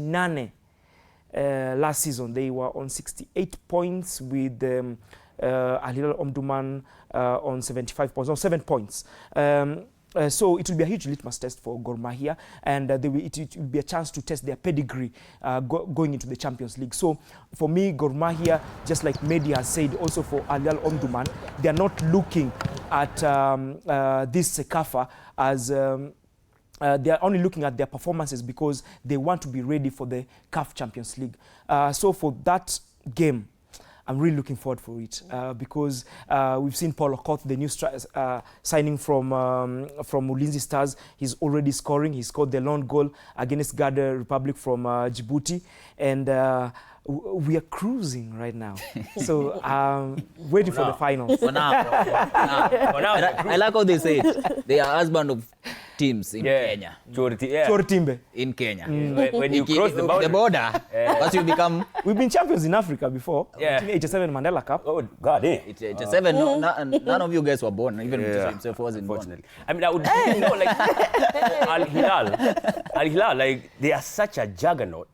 8 last season. They were on 68 points with Al Hilal Omdurman on 75 points, or 7 points. So it will be a huge litmus test for Gor Mahia, and it will be a chance to test their pedigree going into the Champions League. So for me, Gor Mahia, just like Mehdi has said, also for Al Hilal Omdurman, they are not looking at this CAFA as they are only looking at their performances because they want to be ready for the CAF Champions League. So for that game, I'm really looking forward for it because we've seen Paul Okoth, the new signing from Ulinzi Stars. He's already scoring. He scored the lone goal against Garda Republic from Djibouti, and we are cruising right now. So waiting for the finals. For now. I like how they say it. They are husband of teams in Kenya. Choritimbe. In Kenya. When you cross the border, once you become... We've been champions in Africa before. 87 Mandela Cup. Oh, God, eh? 87, none of you guys were born. Even himself wasn't born. I mean, I would like Al Hilal, like, they are such a juggernaut.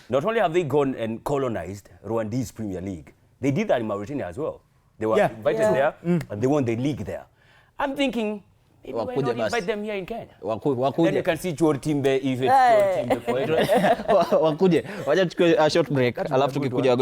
Not only have they gone and colonized Rwandese Premier League, they did that in Mauritania as well. They were invited there, and they won the league there. I'm thinking, maybe why not invite them here in Kenya? Then you can see Choritimbe if it's Choritimbe for it. Wakuje. Wacha tuchukue a short break. Alafu tukikuja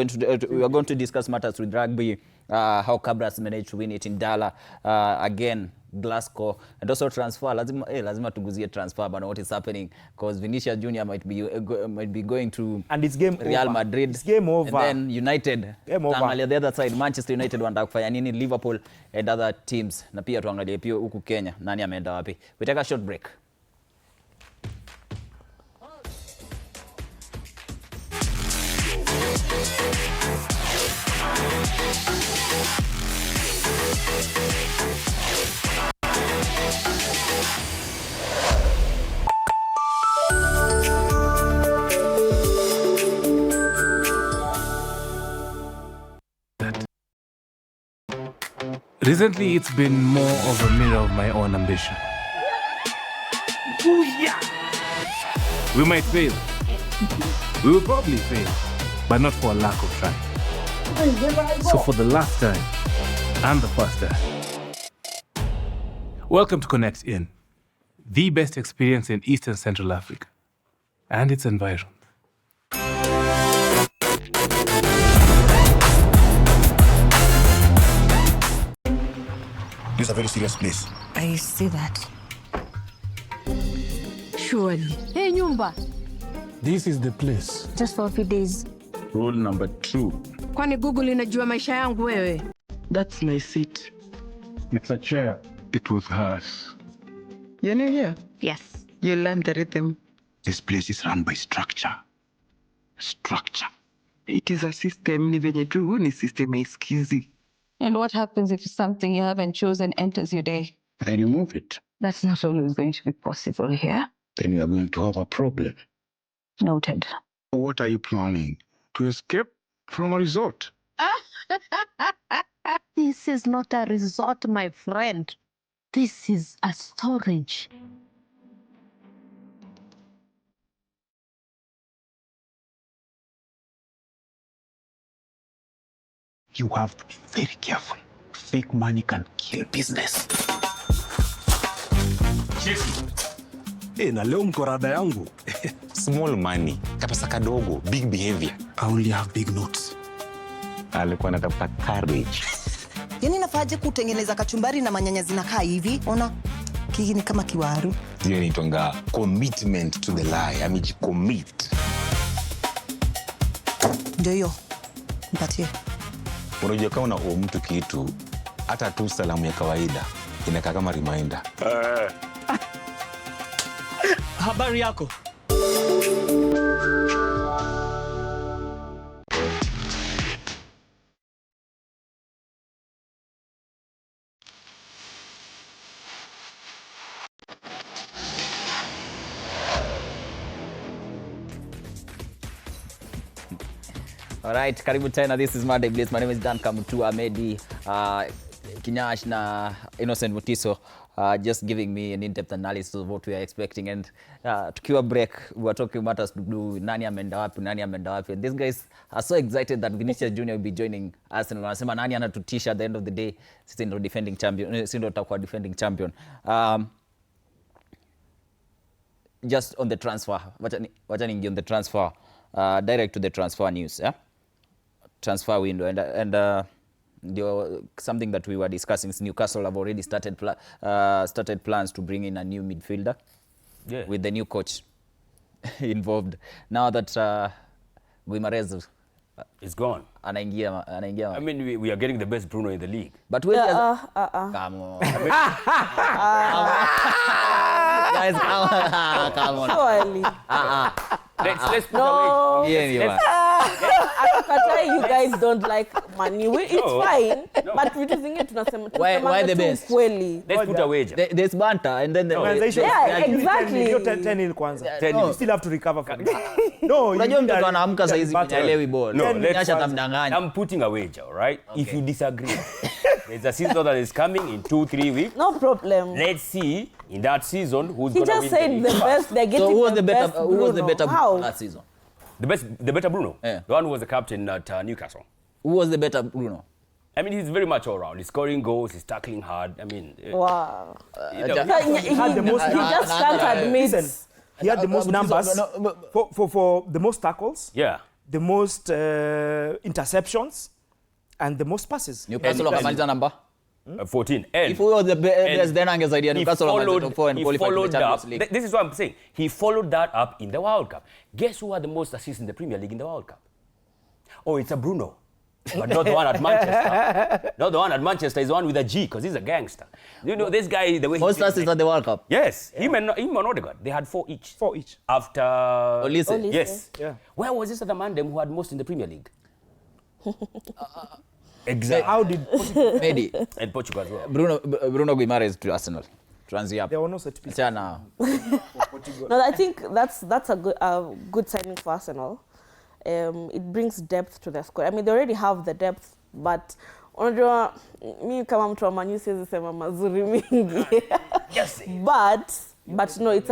we are going to discuss matters with rugby, how Cabras managed to win it in Dala, again Glasgow, and also transfer. Lazima tuguzie transfer, but what is happening, because Vinicius Junior might be going to and it's game Real over. Madrid. It's game over. And then United. Game over. Tuangalia the other side, Manchester United wanataka kufanya nini, Liverpool and other teams, na pia tuangalie pia huku Kenya nani ameenda wapi. We take a short break. Recently, it's been more of a mirror of my own ambition. We might fail. We will probably fail, but not for a lack of trying. So for the last time, and the first time, welcome to Connect In, the best experience in East and Central Africa and its environs. This is a very serious place. I see that. Surely. Hey, Nyumba. This is the place. Just for a few days. Rule number 2. Kwani Google inajua maisha yangu wewe? That's my seat. It's a chair. It was hers. You're new here? Yes. You learned the rhythm. This place is run by structure. Structure. It is a system. Ni venye tu ni system eskizi. And what happens if something you haven't chosen enters your day? Then you move it. That's not always going to be possible here. Then you are going to have a problem. Noted. What are you planning? To escape from a resort? This is not a resort, my friend. This is a storage. You have to be very careful. Fake money can kill business. Na leo mko rada yangu. Small money, kapesa kadogo, big behavior. I only have big notes. Alikuwa anatafuta courage. Yaani nafaje kutengeneza kachumbari na manyanya zinakaa hivi? Ona. Kiki ni kama kiwaru. Hiyo inaitwanga commitment to the lie. Amejicommit. Ndio hiyo. Mpatie. Unajua kama una mtu kitu, hata tu salamu ya kawaida inakaa kama reminder. Habari yako? Alright, karibu tena. This is Monday Blitz. My name is Dan Kamutua Medi, Kinyash na Innocent Mutiso, just giving me an in-depth analysis of what we are expecting. And tukiwa break, we were talking about us to do nani ameenda wapi. And these guys are so excited that Vinicius Junior will be joining Arsenal. Wanasema nani anatutisha at the end of the day. Sisi ndo defending champion. Sisi ndo tutakuwa defending champion. Just on the transfer. Wacha niingie on the transfer. Direct to the transfer news, yeah? Transfer window and something that we were discussing is Newcastle have already started plans to bring in a new midfielder, with the new coach involved. Now that Guimarães is gone, anaingia. I mean, we are getting the best Bruno in the league. But where come on. Guys, come on. Surely. Let's put away. You guys don't like money. It's fine. But we think tunasema why the best? Let's put a wager. There's banter and then yeah, exactly. 10 kwanza. You still have to recover from that. No, unajua mtu anaamka saa hizi mnaelewi ball. Nyasha tamdanganya. I'm putting a wager, all right? Okay. If you disagree, there's a season that is coming in 2-3 weeks. No problem. Let's see in that season who's going to win. He just said the best. They're getting who was the best. Who was the better Bruno that season? The better Bruno? Yeah. The one who was the captain at Newcastle. Who was the better Bruno? I mean, he's very much all round. He's scoring goals, he's tackling hard. I mean... Wow. He had the most... He just can't admit. He had the most numbers for the most tackles. Yeah. The most interceptions. And the most passes. Newcastle wakamaliza number? 14. And if we were the best, then angesaidia Newcastle wakamaliza top 4 and qualify for the Champions League. This is what I'm saying. He followed that up in the World Cup. Guess who had the most assists in the Premier League in the World Cup? Oh, it's a Bruno. But not the one at Manchester. Not the one at Manchester. He's the one with a G, because he's a gangster. You know, this guy, the way most assists at the World Cup? Yes. Yeah. Him and Odegaard. They had 4 each. 4 each. After... Olise. Yes. Yeah. Where was this other man then who had most in the Premier League? Exactly. How did Medi and Portugal as well? Bruno Guimarães to Arsenal. Transia. There were no set pieces. No, I think that's a good signing for Arsenal. It brings depth to the squad. I mean, they already have the depth, but unajua mimi kama mtu wa Man U siwezi sema mazuri mingi. Yes. But no, it's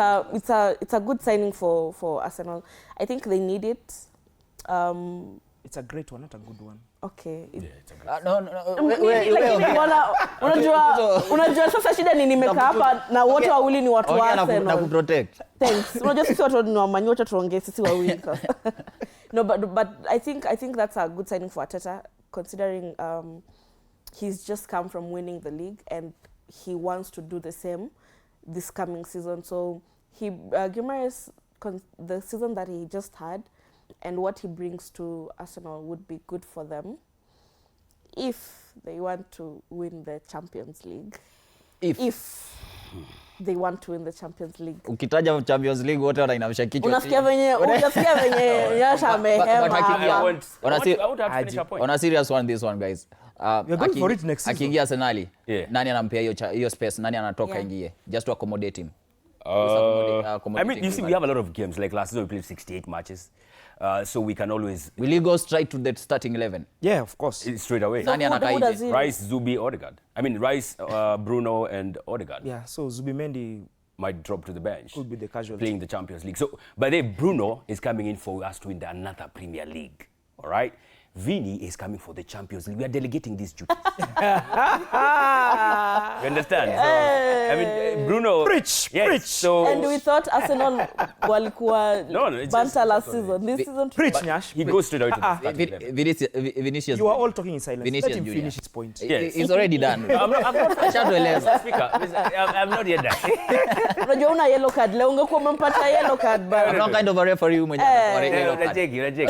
a good signing for Arsenal. I think they need it. It's a great one, not a good one. Okay. Yeah, it's a great unajua sasa shida ni nimekaa hapa na wote wawili ni watu wa Arsenal. Na kuprotect. Thanks. Unajua sisi watu ni wa Man U, wote tuongee sisi wawili sasa. No, but I think that's a good signing for Arteta, considering he's just come from winning the league and he wants to do the same this coming season. So Guimarães, the season that he just had and what he brings to Arsenal would be good for them if they want to win the Champions League. If they want to win the Champions League. Ukitaja Champions League wote wanainamisha kichwa. Unasikia venye Yasha amehema. On a serious one, this one, guys. We're going for it next season. Akiingia Arsenal, nani anampea hiyo space? Nani anatoka ingie? Just to accommodate him. I mean, you see, we have a lot of games. Like last season, we played 68 matches. So we can always... Will you go straight to the starting 11? Yeah, of course. Straight away. So Rice, Zubi, Odegaard. I mean, Rice, Bruno, and Odegaard. Yeah, so Zubimendi might drop to the bench. Could be the casualty. Playing the Champions League. So, by the way, Bruno is coming in for us to win another Premier League. all right? Vini is coming for the Champions League. We are delegating these duties. You understand? So, I mean, Bruno... Preach. So, And we thought Arsenal walikuwa it's banter just- last season. This season... Preach, Nyash. he goes straight out to the starting eleven. Vinicius. You are all talking in silence. Vinicius Let him Junior. finish his point. Yes. He's already done. I'm not Ashatueleza. Speaker, I'm not yet done. Unajua una yellow card. Leo ungekuwa umempata yellow card. I'm not kind of a referee mwenye atakuwa yellow card. Unacheki.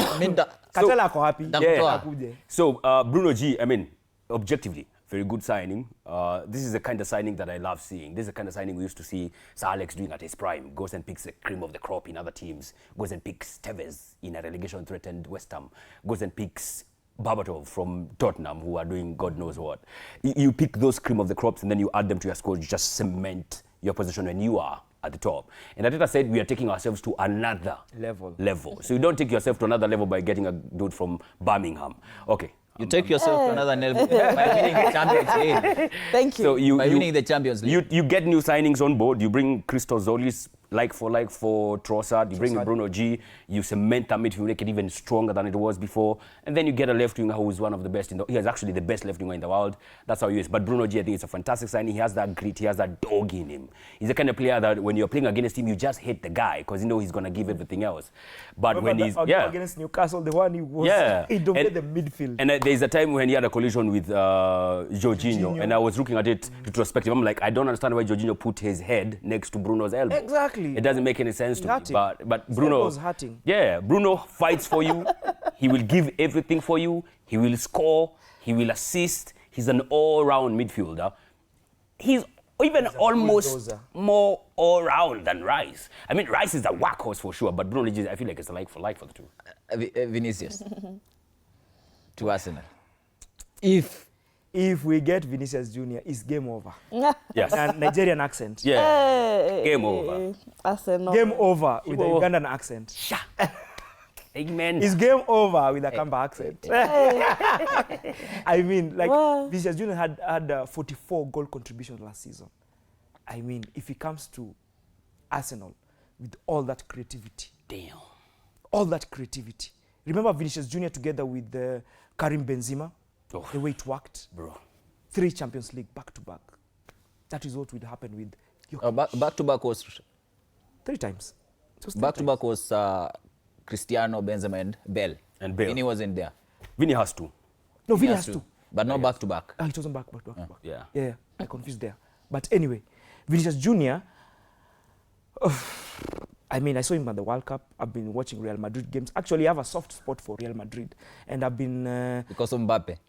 Katela ako happy. Takutoa. Akuje. So, Bruno G, I mean, objectively, very good signing. This is the kind of signing that I love seeing. This is the kind of signing we used to see Sir Alex doing at his prime. Goes and picks the cream of the crop in other teams. Goes and picks Tevez in a relegation-threatened West Ham. Goes and picks Berbatov from Tottenham, who are doing God knows what. You pick those cream of the crops and then you add them to your squad. You just cement your position when you are at the top. And Ateta said we are taking ourselves to another level. So you don't take yourself to another level by getting a dude from Birmingham. Okay. You take yourself to another level by winning the Champions League. Thank you. So By winning the Champions League. You get new signings on board. You bring Christos Zolis like for Trossard. You bring Bruno G. You cement that midfield, make it even stronger than it was before. And then you get a left winger who is one of the best he is actually the best left winger in the world. That's how he is. But Bruno G, I think it's a fantastic signing. He has that grit. He has that dog in him. He's the kind of player that when you're playing against him, you just hate the guy because you know he's going to give everything else. But when he's against Newcastle, the one he was he dominated the midfield. And there's a time when he had a collision with Jorginho, and I was looking at it retrospective. I'm like, I don't understand why Jorginho put his head next to Bruno's elbow. Exactly. It doesn't make any sense to me. But His Bruno, elbow was hurting. yeah, Bruno fights for you. He will give everything for you. He will score. He will assist. He's an all-round midfielder. He's even almost bulldozer. more all-round than Rice. I mean, Rice is a workhorse for sure, but Bruno, I feel like it's a like for the two. Vinicius to Arsenal. If we get Vinicius Junior, it's game over. Yes. And Nigerian accent. Yeah. Game over. Arsenal. Game over with a Ugandan accent. Amen. It's game over with a Kamba accent. I mean, like, Vinicius Junior had 44 goal contributions last season. I mean, if he comes to Arsenal with all that creativity. Damn. All that creativity. Remember Vinicius Junior together with Karim Benzema? Oh. The way it worked? Bro. 3 Champions League back-to-back. That is what would happen with Jokic. Back-to-back was... 3 times. Back-to-back was Cristiano, Benzema and Bale. And Bale. Vinny wasn't there. Vinny has to. No, Vinny has to. But not back-to-back. It wasn't back. Yeah. I confused there. But anyway, Vinicius Junior, I mean, I saw him at the World Cup. I've been watching Real Madrid games. Actually, I have a soft spot for Real Madrid. And I've been... because of Mbappe?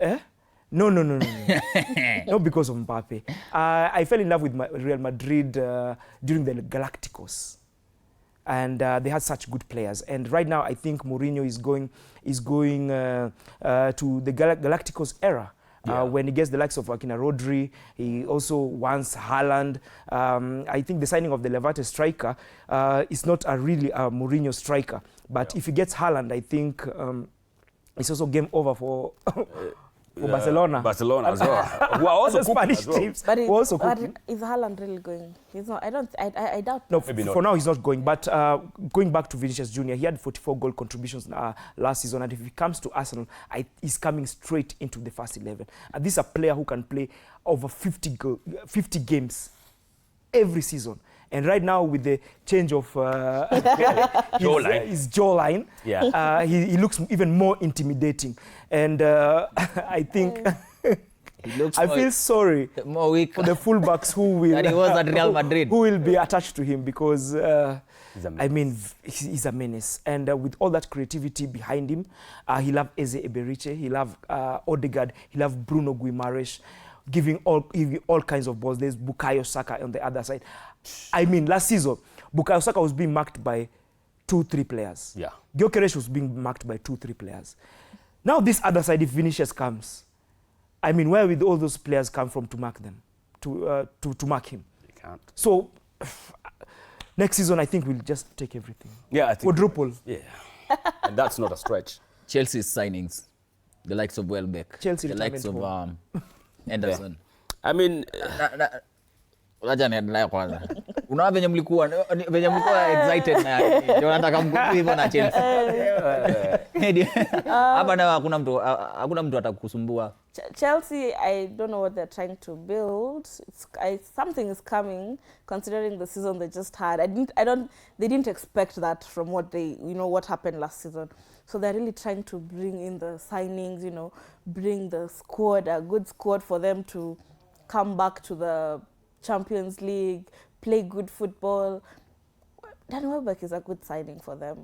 No. Not because of Mbappe. I fell in love with Real Madrid during the Galacticos. And they had such good players. And right now, I think Mourinho is going to the Galacticos era. When he gets the likes of Akina Rodri, he also wants Haaland. I think the signing of the Levante striker is not a really Mourinho striker. But if he gets Haaland, I think it's also game over for Barcelona. Barcelona as well. Who are also Spanish as well. teams. But who are also but cooking. is Haaland really going? He's not. I doubt. No, Maybe not. for now he's not going. But going back to Vinicius Junior, he had 44 goal contributions last season, and if he comes to Arsenal, he's coming straight into the first 11. And this is a player who can play over 50 games every season. And right now, with the change of his jawline, he looks even more intimidating. And I think I feel sorry for the fullbacks who will he was at Real Madrid. who will be attached to him because I mean he's a menace. And with all that creativity behind him, he loves Eze Eberiche, he loves Odegaard, he loves Bruno Guimaraes, giving all kinds of balls. There's Bukayo Saka on the other side. I mean, last season, Bukayo Saka was being marked by 2-3 players. Yeah. Gyökeres was being marked by 2-3 players. Now this other side, if Vinicius comes, I mean, where will all those players come from to mark them, to mark him? They can't. So next season, I think we'll just take everything. Yeah, I think quadruple. Yeah, and that's not a stretch. Chelsea's signings, the likes of Welbeck, Chelsea the likes of retirement Anderson. I mean, Wacha niendelee kwanza. Unaona venye mlikuwa excited na ndio nataka mkuu hivyo na Chelsea. Hapa na hakuna mtu atakusumbua. Chelsea, I don't know what they're trying to build. Something is coming, considering the season they just had. They didn't expect that from what happened last season. So they're really trying to bring in the signings, bring the squad, a good squad for them to come back to the Champions League, play good football. Danny Welbeck is a good signing for them.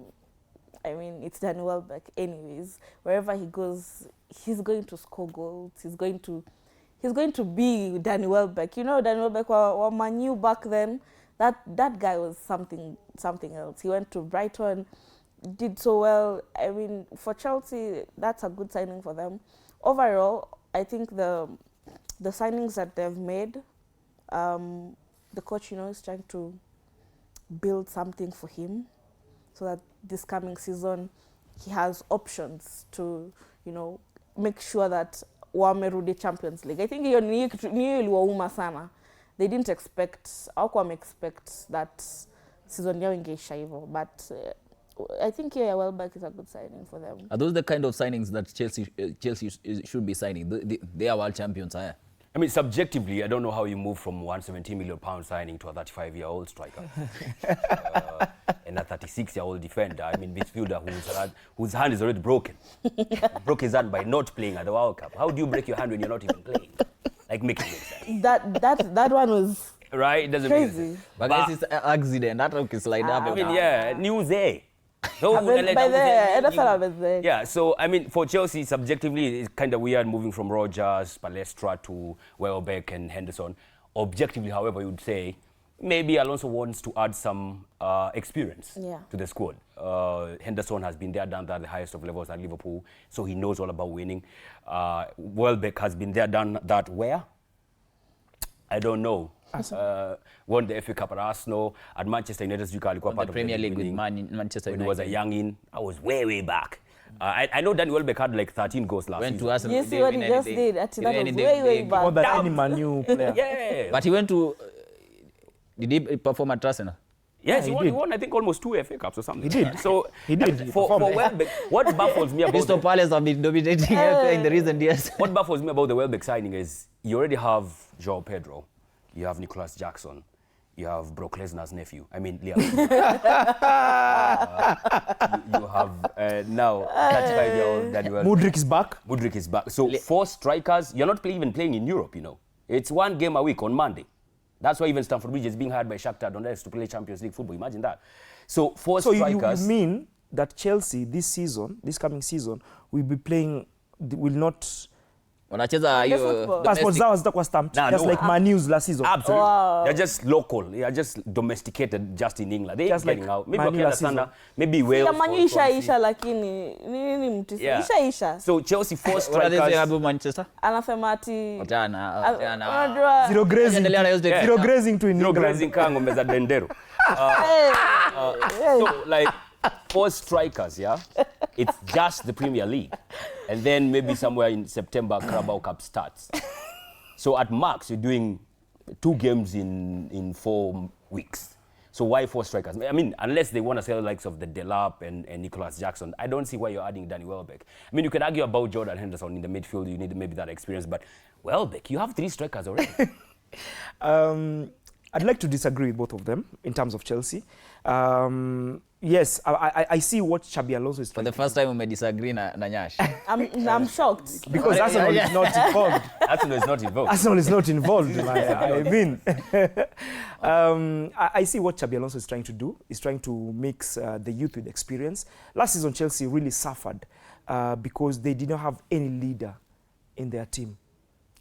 I mean, it's Danny Welbeck anyways. Wherever he goes, he's going to score goals. He's going to be Danny Welbeck. Danny Welbeck was Man U back then. That guy was something else. He went to Brighton, did so well. I mean, for Chelsea, that's a good signing for them. Overall, I think the signings that they've made, the coach, is trying to build something for him so that this coming season he has options to, make sure that wamerudi Champions League. I think niyo iliwauma sana. They didn't expect that season yao ingeisha hivyo, but I think Welbeck is a good signing for them. Are those the kind of signings that Chelsea should be signing? They are world champions, I mean, subjectively, I don't know how you move from £170 million signing to a 35-year-old striker and a 36-year-old defender. I mean, midfielder whose hand is already broken. Broke his hand by not playing at the World Cup. How do you break your hand when you're not even playing? Like, make it make sense. That one was right. It doesn't crazy. make sense. But it's an accident. That okay, slide up. I mean, news there. Yeah, so I mean, for Chelsea, subjectively, it's kind of weird moving from Rodgers, Palestra to Welbeck and Henderson. Objectively, however, you would say maybe Alonso wants to add some experience to the squad. Henderson has been there, done that at the highest of levels at Liverpool, so he knows all about winning. Welbeck has been there, done that where? I don't know. Won the FA Cup at Arsenal, at Manchester United, part of the Premier League with Manchester United. When he was a youngin. I was way back. I know Danny Welbeck had like 13 goals last season. To Arsenal. Yes, what he just did. That was way back. More than any Man U player. Yeah. But he went to... Did he perform at Arsenal? Yes, he won, I think, almost 2 FA Cups or something. He did. So he did. For Welbeck, what baffles me about... Crystal Palace have been dominating FA in the recent years. What baffles me about the Welbeck signing is you already have João Pedro. You have Nicholas Jackson. You have Brock Lesnar's nephew. I mean, Liam. You have now 35-year-old Danny Welbeck. Mudryk is back. So 4 strikers. You're not even playing in Europe, It's 1 game a week on Monday. That's why even Stamford Bridge is being hired by Shakhtar Donetsk to play Champions League football. Imagine that. So 4 strikers. So you mean that Chelsea this coming season, will not... Wanacheza hiyo passport zao zitakuwa stamped just like Man U's last season. Absolutely. Wow. They're just local. They are just domesticated just in England. They ain't getting out. Maybe Wakenda, maybe Wales. Yeah, Man U isha lakini nini mtisi. Isha. So Chelsea 4 strikers. What are they saying about Manchester? Anasema ati jana. Zero grazing to in England. Zero grazing kama ngombe za Dendero. So like 4 strikers, yeah? It's just the Premier League. And then maybe somewhere in September, Carabao Cup starts. So at max, you're doing 2 games in 4 weeks. So why 4 strikers? I mean, unless they want to sell the likes of the Delap and Nicholas Jackson, I don't see why you're adding Danny Welbeck. I mean, you could argue about Jordan Henderson in the midfield. You need maybe that experience. But Welbeck, you have 3 strikers already. I'd like to disagree with both of them in terms of Chelsea. Yes, I see what Xabi Alonso is trying. For the first time, we may disagree na Nyash. I'm shocked. Because Arsenal is not involved. Arsenal is not involved. Arsenal is not involved. I mean, I see what Xabi Alonso is trying to do. He's trying to mix the youth with experience. Last season, Chelsea really suffered because they did not have any leader in their team.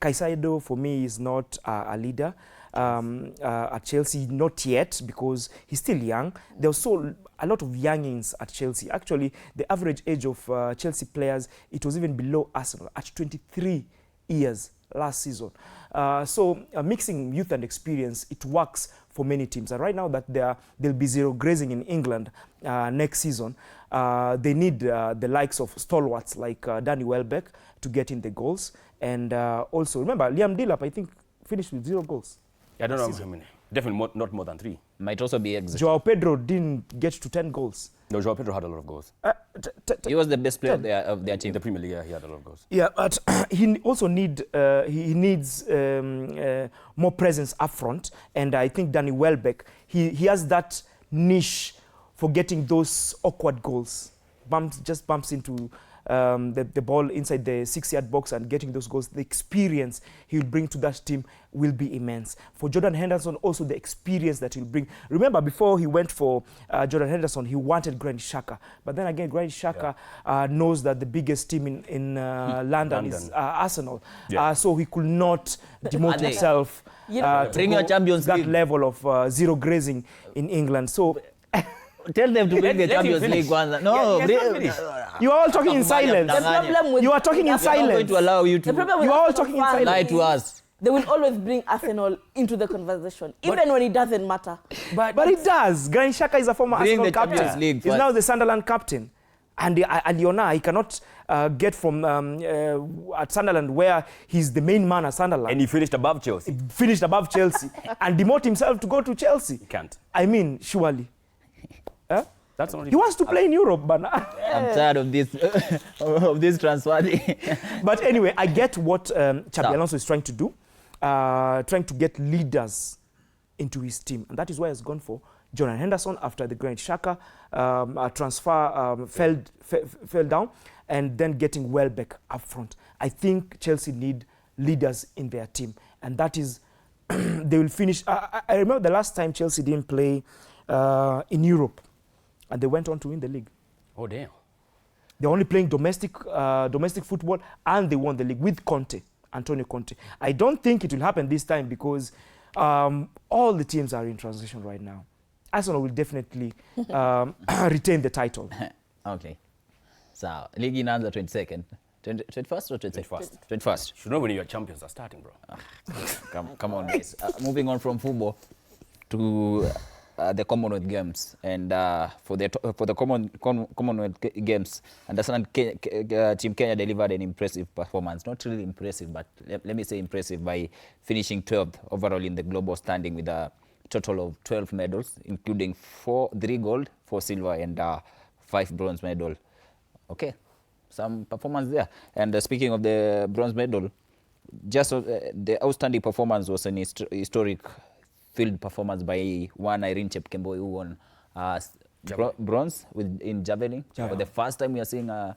Caicedo, for me, is not a leader at Chelsea, not yet, because he's still young. There was a lot of youngins at Chelsea. Actually, the average age of Chelsea players, it was even below Arsenal, at 23 years last season. So mixing youth and experience, it works for many teams. And right now that there'll be zero grazing in England next season, they need the likes of stalwarts like Danny Welbeck to get in the goals. And also, remember, Liam Delap, I think, finished with 0 goals. I don't know how many. Definitely not more than 3. Might also be exit. Joao Pedro didn't get to 10 goals. No, Joao Pedro had a lot of goals. He was the best player of their team. In the Premier League, he had a lot of goals. Yeah, but he also needs more presence up front, and I think Danny Welbeck, he has that niche for getting those awkward goals. Just bumps into the ball inside the 6-yard box and getting those goals. The experience he'll bring to that team will be immense. For Jordan Henderson, also the experience that he'll bring. Remember, before he went for Jordan Henderson, he wanted Granit Xhaka. But then again, Granit Xhaka knows that the biggest team in London is Arsenal. So he could not demote himself to bring your Champions that League level of zero grazing in England. So tell them to bring the Champions League one. No, you are all talking in silence. The problem with you are talking in silence. I'm going to allow you to. The problem with you are all Arsenal talking in fans silence. Lie to us. They will always bring Arsenal into the conversation, even when it doesn't matter. But it does. Granit Xhaka is a former Bring Arsenal the captain. Champions League He's first. now the Sunderland captain. And Aliona, he cannot get from at Sunderland, where he's the main man at Sunderland. And he finished above Chelsea. He finished above Chelsea and demote himself to go to Chelsea. He can't. I mean, surely. That's not he wants to play in Europe, but I'm tired of this of this transfer. But anyway, I get what Xabi Alonso is trying to do, trying to get leaders into his team, and that is why he's gone for Jordan Henderson after the Granit Xhaka transfer fell down, and then getting Welbeck up front. I think Chelsea need leaders in their team, and that is they will finish. I remember the last time Chelsea didn't play in Europe, and they went on to win the league. Oh, damn. They're only playing domestic football, and they won the league with Antonio Conte. I don't think it will happen this time because all the teams are in transition right now. Arsenal will definitely retain the title. Okay. So, league inaanza 22nd. 21st or 22nd? 21st. Should know when your champions are starting, bro. Come on, guys. Moving on from football to the Commonwealth Games, and for the Commonwealth Games, understand Team Kenya delivered an impressive performance. Not really impressive, but let me say impressive by finishing 12th overall in the global standing with a total of 12 medals, including 3 gold, 4 silver, and 5 bronze medal. Okay, some performance there. And speaking of the bronze medal, just the outstanding performance was an historic field performance by one Irene Chepkemboi, who won bronze in javelin. For the first time, we are seeing a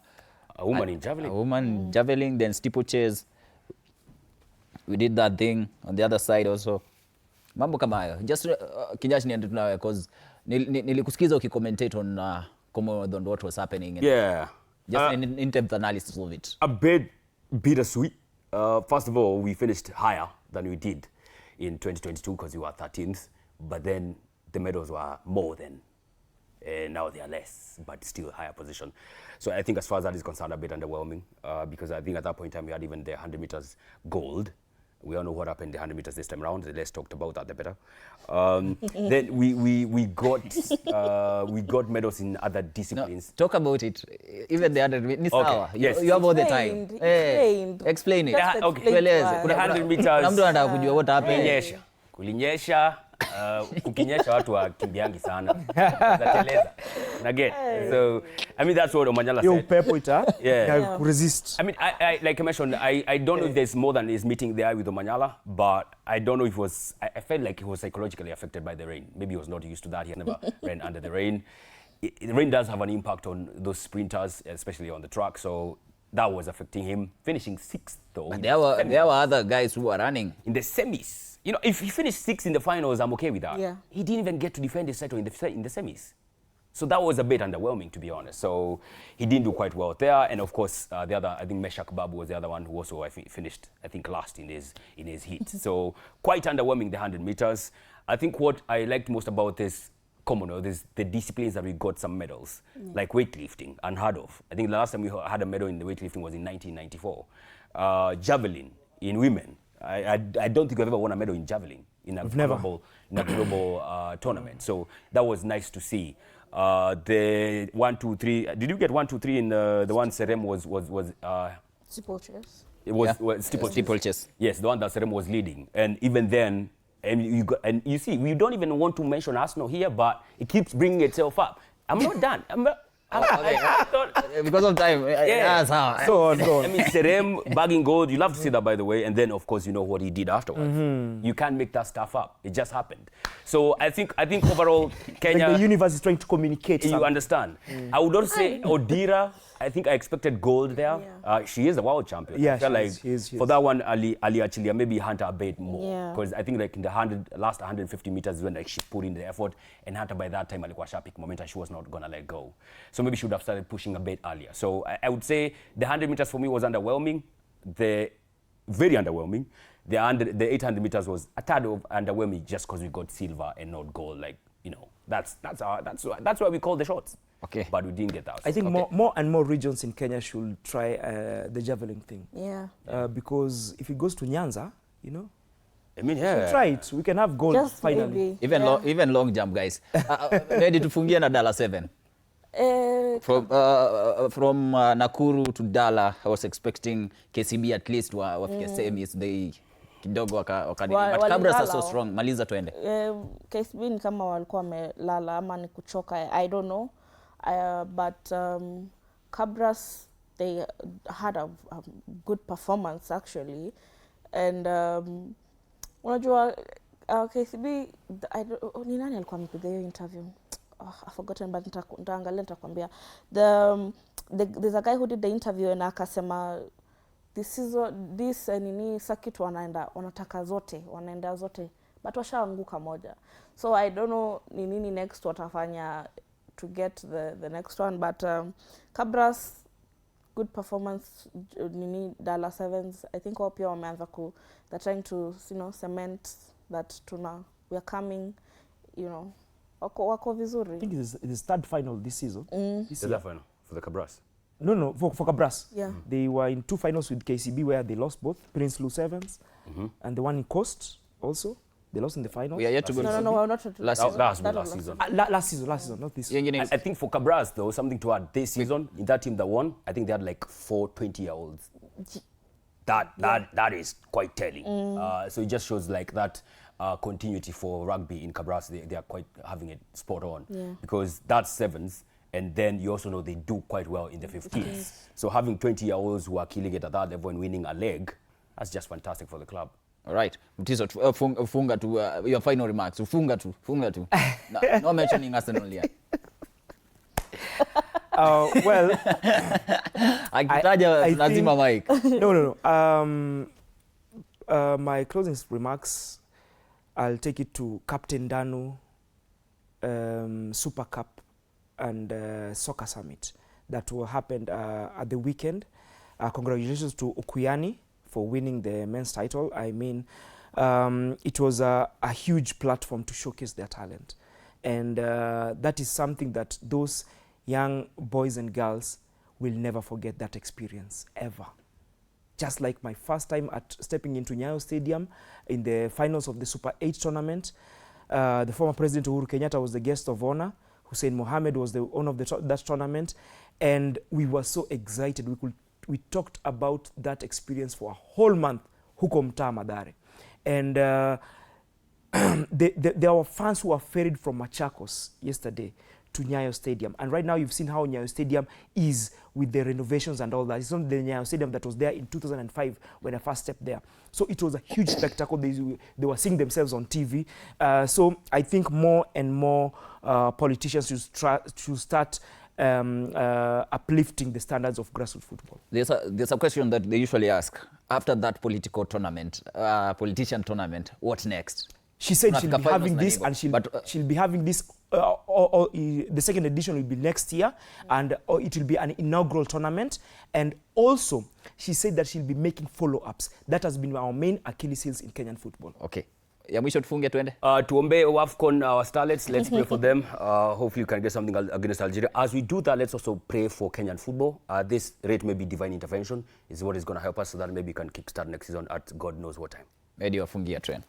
woman in javelin. A woman in javelin, then steeplechase. We did that thing on the other side also. Mambo kama hayo. Just Kinyash niende tunawe, because nilikusikiza ukicommentate on Commonwealth on what was happening. Yeah. Just an in-depth analysis of it. A bit bittersweet. First of all, we finished higher than we did in 2022 because we were 13th, but then the medals were more than, now they are less, but still higher position. So I think as far as that is concerned, a bit underwhelming, because I think at that point in time we had even the 100 meters gold. We all know what happened in the 100 meters this time around. The less talked about that, the better. Then we got medals in other disciplines. No, talk about it. Even the 100 meters. Okay. Yes. You have all the time. Explain it. Okay. The 100 meters. What happened? Kulinyesha. Kukinyesha watu wakimbiangi sana. Zateleza. Again. So, I mean, that's what Omanyala said. Yeah. Resist. I mean, I like I mentioned, I don't know if there's more than his meeting there with Omanyala, but I don't know if it was, I felt like he was psychologically affected by the rain. Maybe he was not used to that. He never ran under the rain. The rain does have an impact on those sprinters, especially on the track. So that was affecting him. Finishing 6th, though. But there were other guys who were running. In the semis. You know, if he finished 6th in the finals, I'm okay with that. Yeah. He didn't even get to defend his title in the semis. So that was a bit underwhelming, to be honest. So he didn't do quite well there. And of course, the other, I think Meshak Babu was the other one who also finished, I think, last in his heat. So quite underwhelming, the 100 meters. I think what I liked most about this Commonwealth is the disciplines that we got some medals, like weightlifting, unheard of. I think the last time we had a medal in the weightlifting was in 1994. Javelin in women. I don't think we've ever won a medal in javelin in a global tournament. So that was nice to see. The 1, 2, 3. Did you get 1, 2, 3 in the one Serem was steeplechase? It was steeplechase. Yes, the one that Serem was leading. And even then, And you see, we don't even want to mention Arsenal here, but it keeps bringing itself up. I'm not done. Because of time. Yeah. Go on. I mean, Serem bagging gold, you love to see that, by the way. And then, of course, you know what he did afterwards. You can't make that stuff up. It just happened. So I think overall, Kenya... Like the universe is trying to communicate something. You understand. I would also say Odira, I think I expected gold there. She is the world champion. Yeah, I feel like she is. for that one, Ali actually maybe Hunter a bit more. Yeah. Because I think like in the last 150 meters when like she put in the effort, and Hunter by that time alikuwa sharp momentum, she was not gonna let go. So maybe she would have started pushing a bit earlier. So I would say the 100 meters for me was underwhelming. Very underwhelming. The 800 meters was a tad of underwhelming just because we got silver and not gold. Like, you know, that's why we call the shots. Okay. But we didn't get that. I think more and more regions in Kenya should try the javelin thing. Yeah. Because if it goes to Nyanza, you know, I mean, we'll try it. We can have gold Just finally. maybe. Even long jump, guys. Ready to fungia na Dala 7? From Nakuru to Dala, I was expecting KCB at least wafike semis. They kidogo wakadini. But Cabras are so strong. Maliza tuende. KCB ni kama walikuwa wamelala ama ni kuchoka. I don't know. But Cabras, they had a good performance actually. And unajua KCB, ni nani alikuwa amepiga hiyo interview? I've forgotten, but nitaangalia nitakwambia. There's a guy who did the interview and akasema this nini circuit wanataka zote, wanaenda zote, but washaanguka moja. So I don't know ni nini next watafanya to get the next one, but Cabras, good performance. Nini Dala Sevens, I think pia wameanza they're trying to, you know, cement that we are coming, you know. Wako vizuri. I think it is third final this season. Is that final for the Cabras? No, for Cabras. Yeah. They were in 2 finals with KCB where they lost both. Prince Lou Sevens and the one in Coast also. They lost in the finals. We are yet to go. No, we're not. Last season. Last season, not this season. I think for Cabras, though, something to add. This season, in that team that won, I think they had like 4 20-year-olds. That is quite telling. So it just shows like that continuity for rugby in Cabras. They are quite having it spot on. Yeah. Because that's sevens, and then you also know they do quite well in the 15s. So having 20-year-olds who are killing it at that level and winning a leg, that's just fantastic for the club. All right. Mtiso, funga tu your final remarks. Funga tu. No mentioning Arsenal yet. Well, akitaja lazima Mike. No. My closing remarks, I'll take it to Captain Danu, Super Cup and Soccer Summit that will happen at the weekend. Congratulations to Okuyani for winning the men's title. I mean, it was a huge platform to showcase their talent. And that is something that those young boys and girls will never forget that experience, ever. Just like my first time stepping into Nyayo Stadium in the finals of the Super 8 tournament, the former President Uhuru Kenyatta was the guest of honor. Hussein Mohammed was the owner of that tournament. And we were so excited. We talked about that experience for a whole month, huko mtaa Mathare. And there were fans who were ferried from Machakos yesterday to Nyayo Stadium. And right now you've seen how Nyayo Stadium is with the renovations and all that. It's not the Nyayo Stadium that was there in 2005 when I first stepped there. So it was a huge spectacle. They were seeing themselves on TV. So I think more and more politicians should start uplifting the standards of grassroots football. There's a question that they usually ask. After that politician tournament, what next? She said she'll be having this and she'll be having this, the second edition will be next year, and it will be an inaugural tournament. And also, she said that she'll be making follow-ups. That has been our main Achilles heels in Kenyan football. Okay. Ya mwisho tufunge tuende. Tuombe WAFCON our Starlets. Let's pray for them. Hopefully you can get something against Algeria. As we do that, let's also pray for Kenyan football. This rate may be divine intervention is what is going to help us so that maybe we can kickstart next season at God knows what time. Eddie wafungia trend.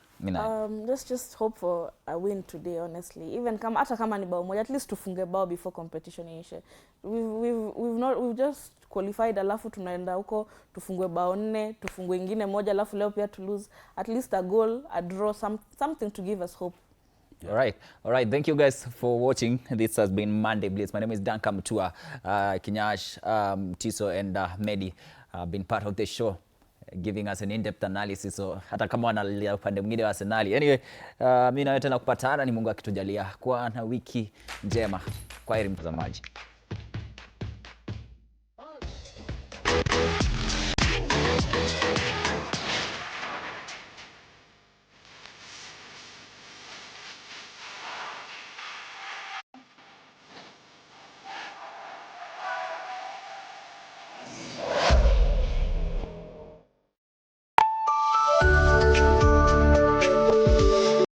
Let's just hope for a win today, honestly. Even hata kama ni bao moja, at least tufunge bao before competition ishe. We've just qualified, alafu tunaenda huko tufungue bao 4, tufungue ingine moja, alafu leo pia to lose. At least a goal, a draw, something to give us hope. All right. Thank you guys for watching. This has been Monday Blitz. My name is Dan Kamtua. Kinyash, Tiso, and Medi have been part of the show, giving us an in-depth analysis. So hata kama wanalia upande mwingine wa Arsenal. Anyway, mimi na wewe tena kupatana, ni Mungu akitujalia. Kwa na wiki njema. Kwaheri mtazamaji.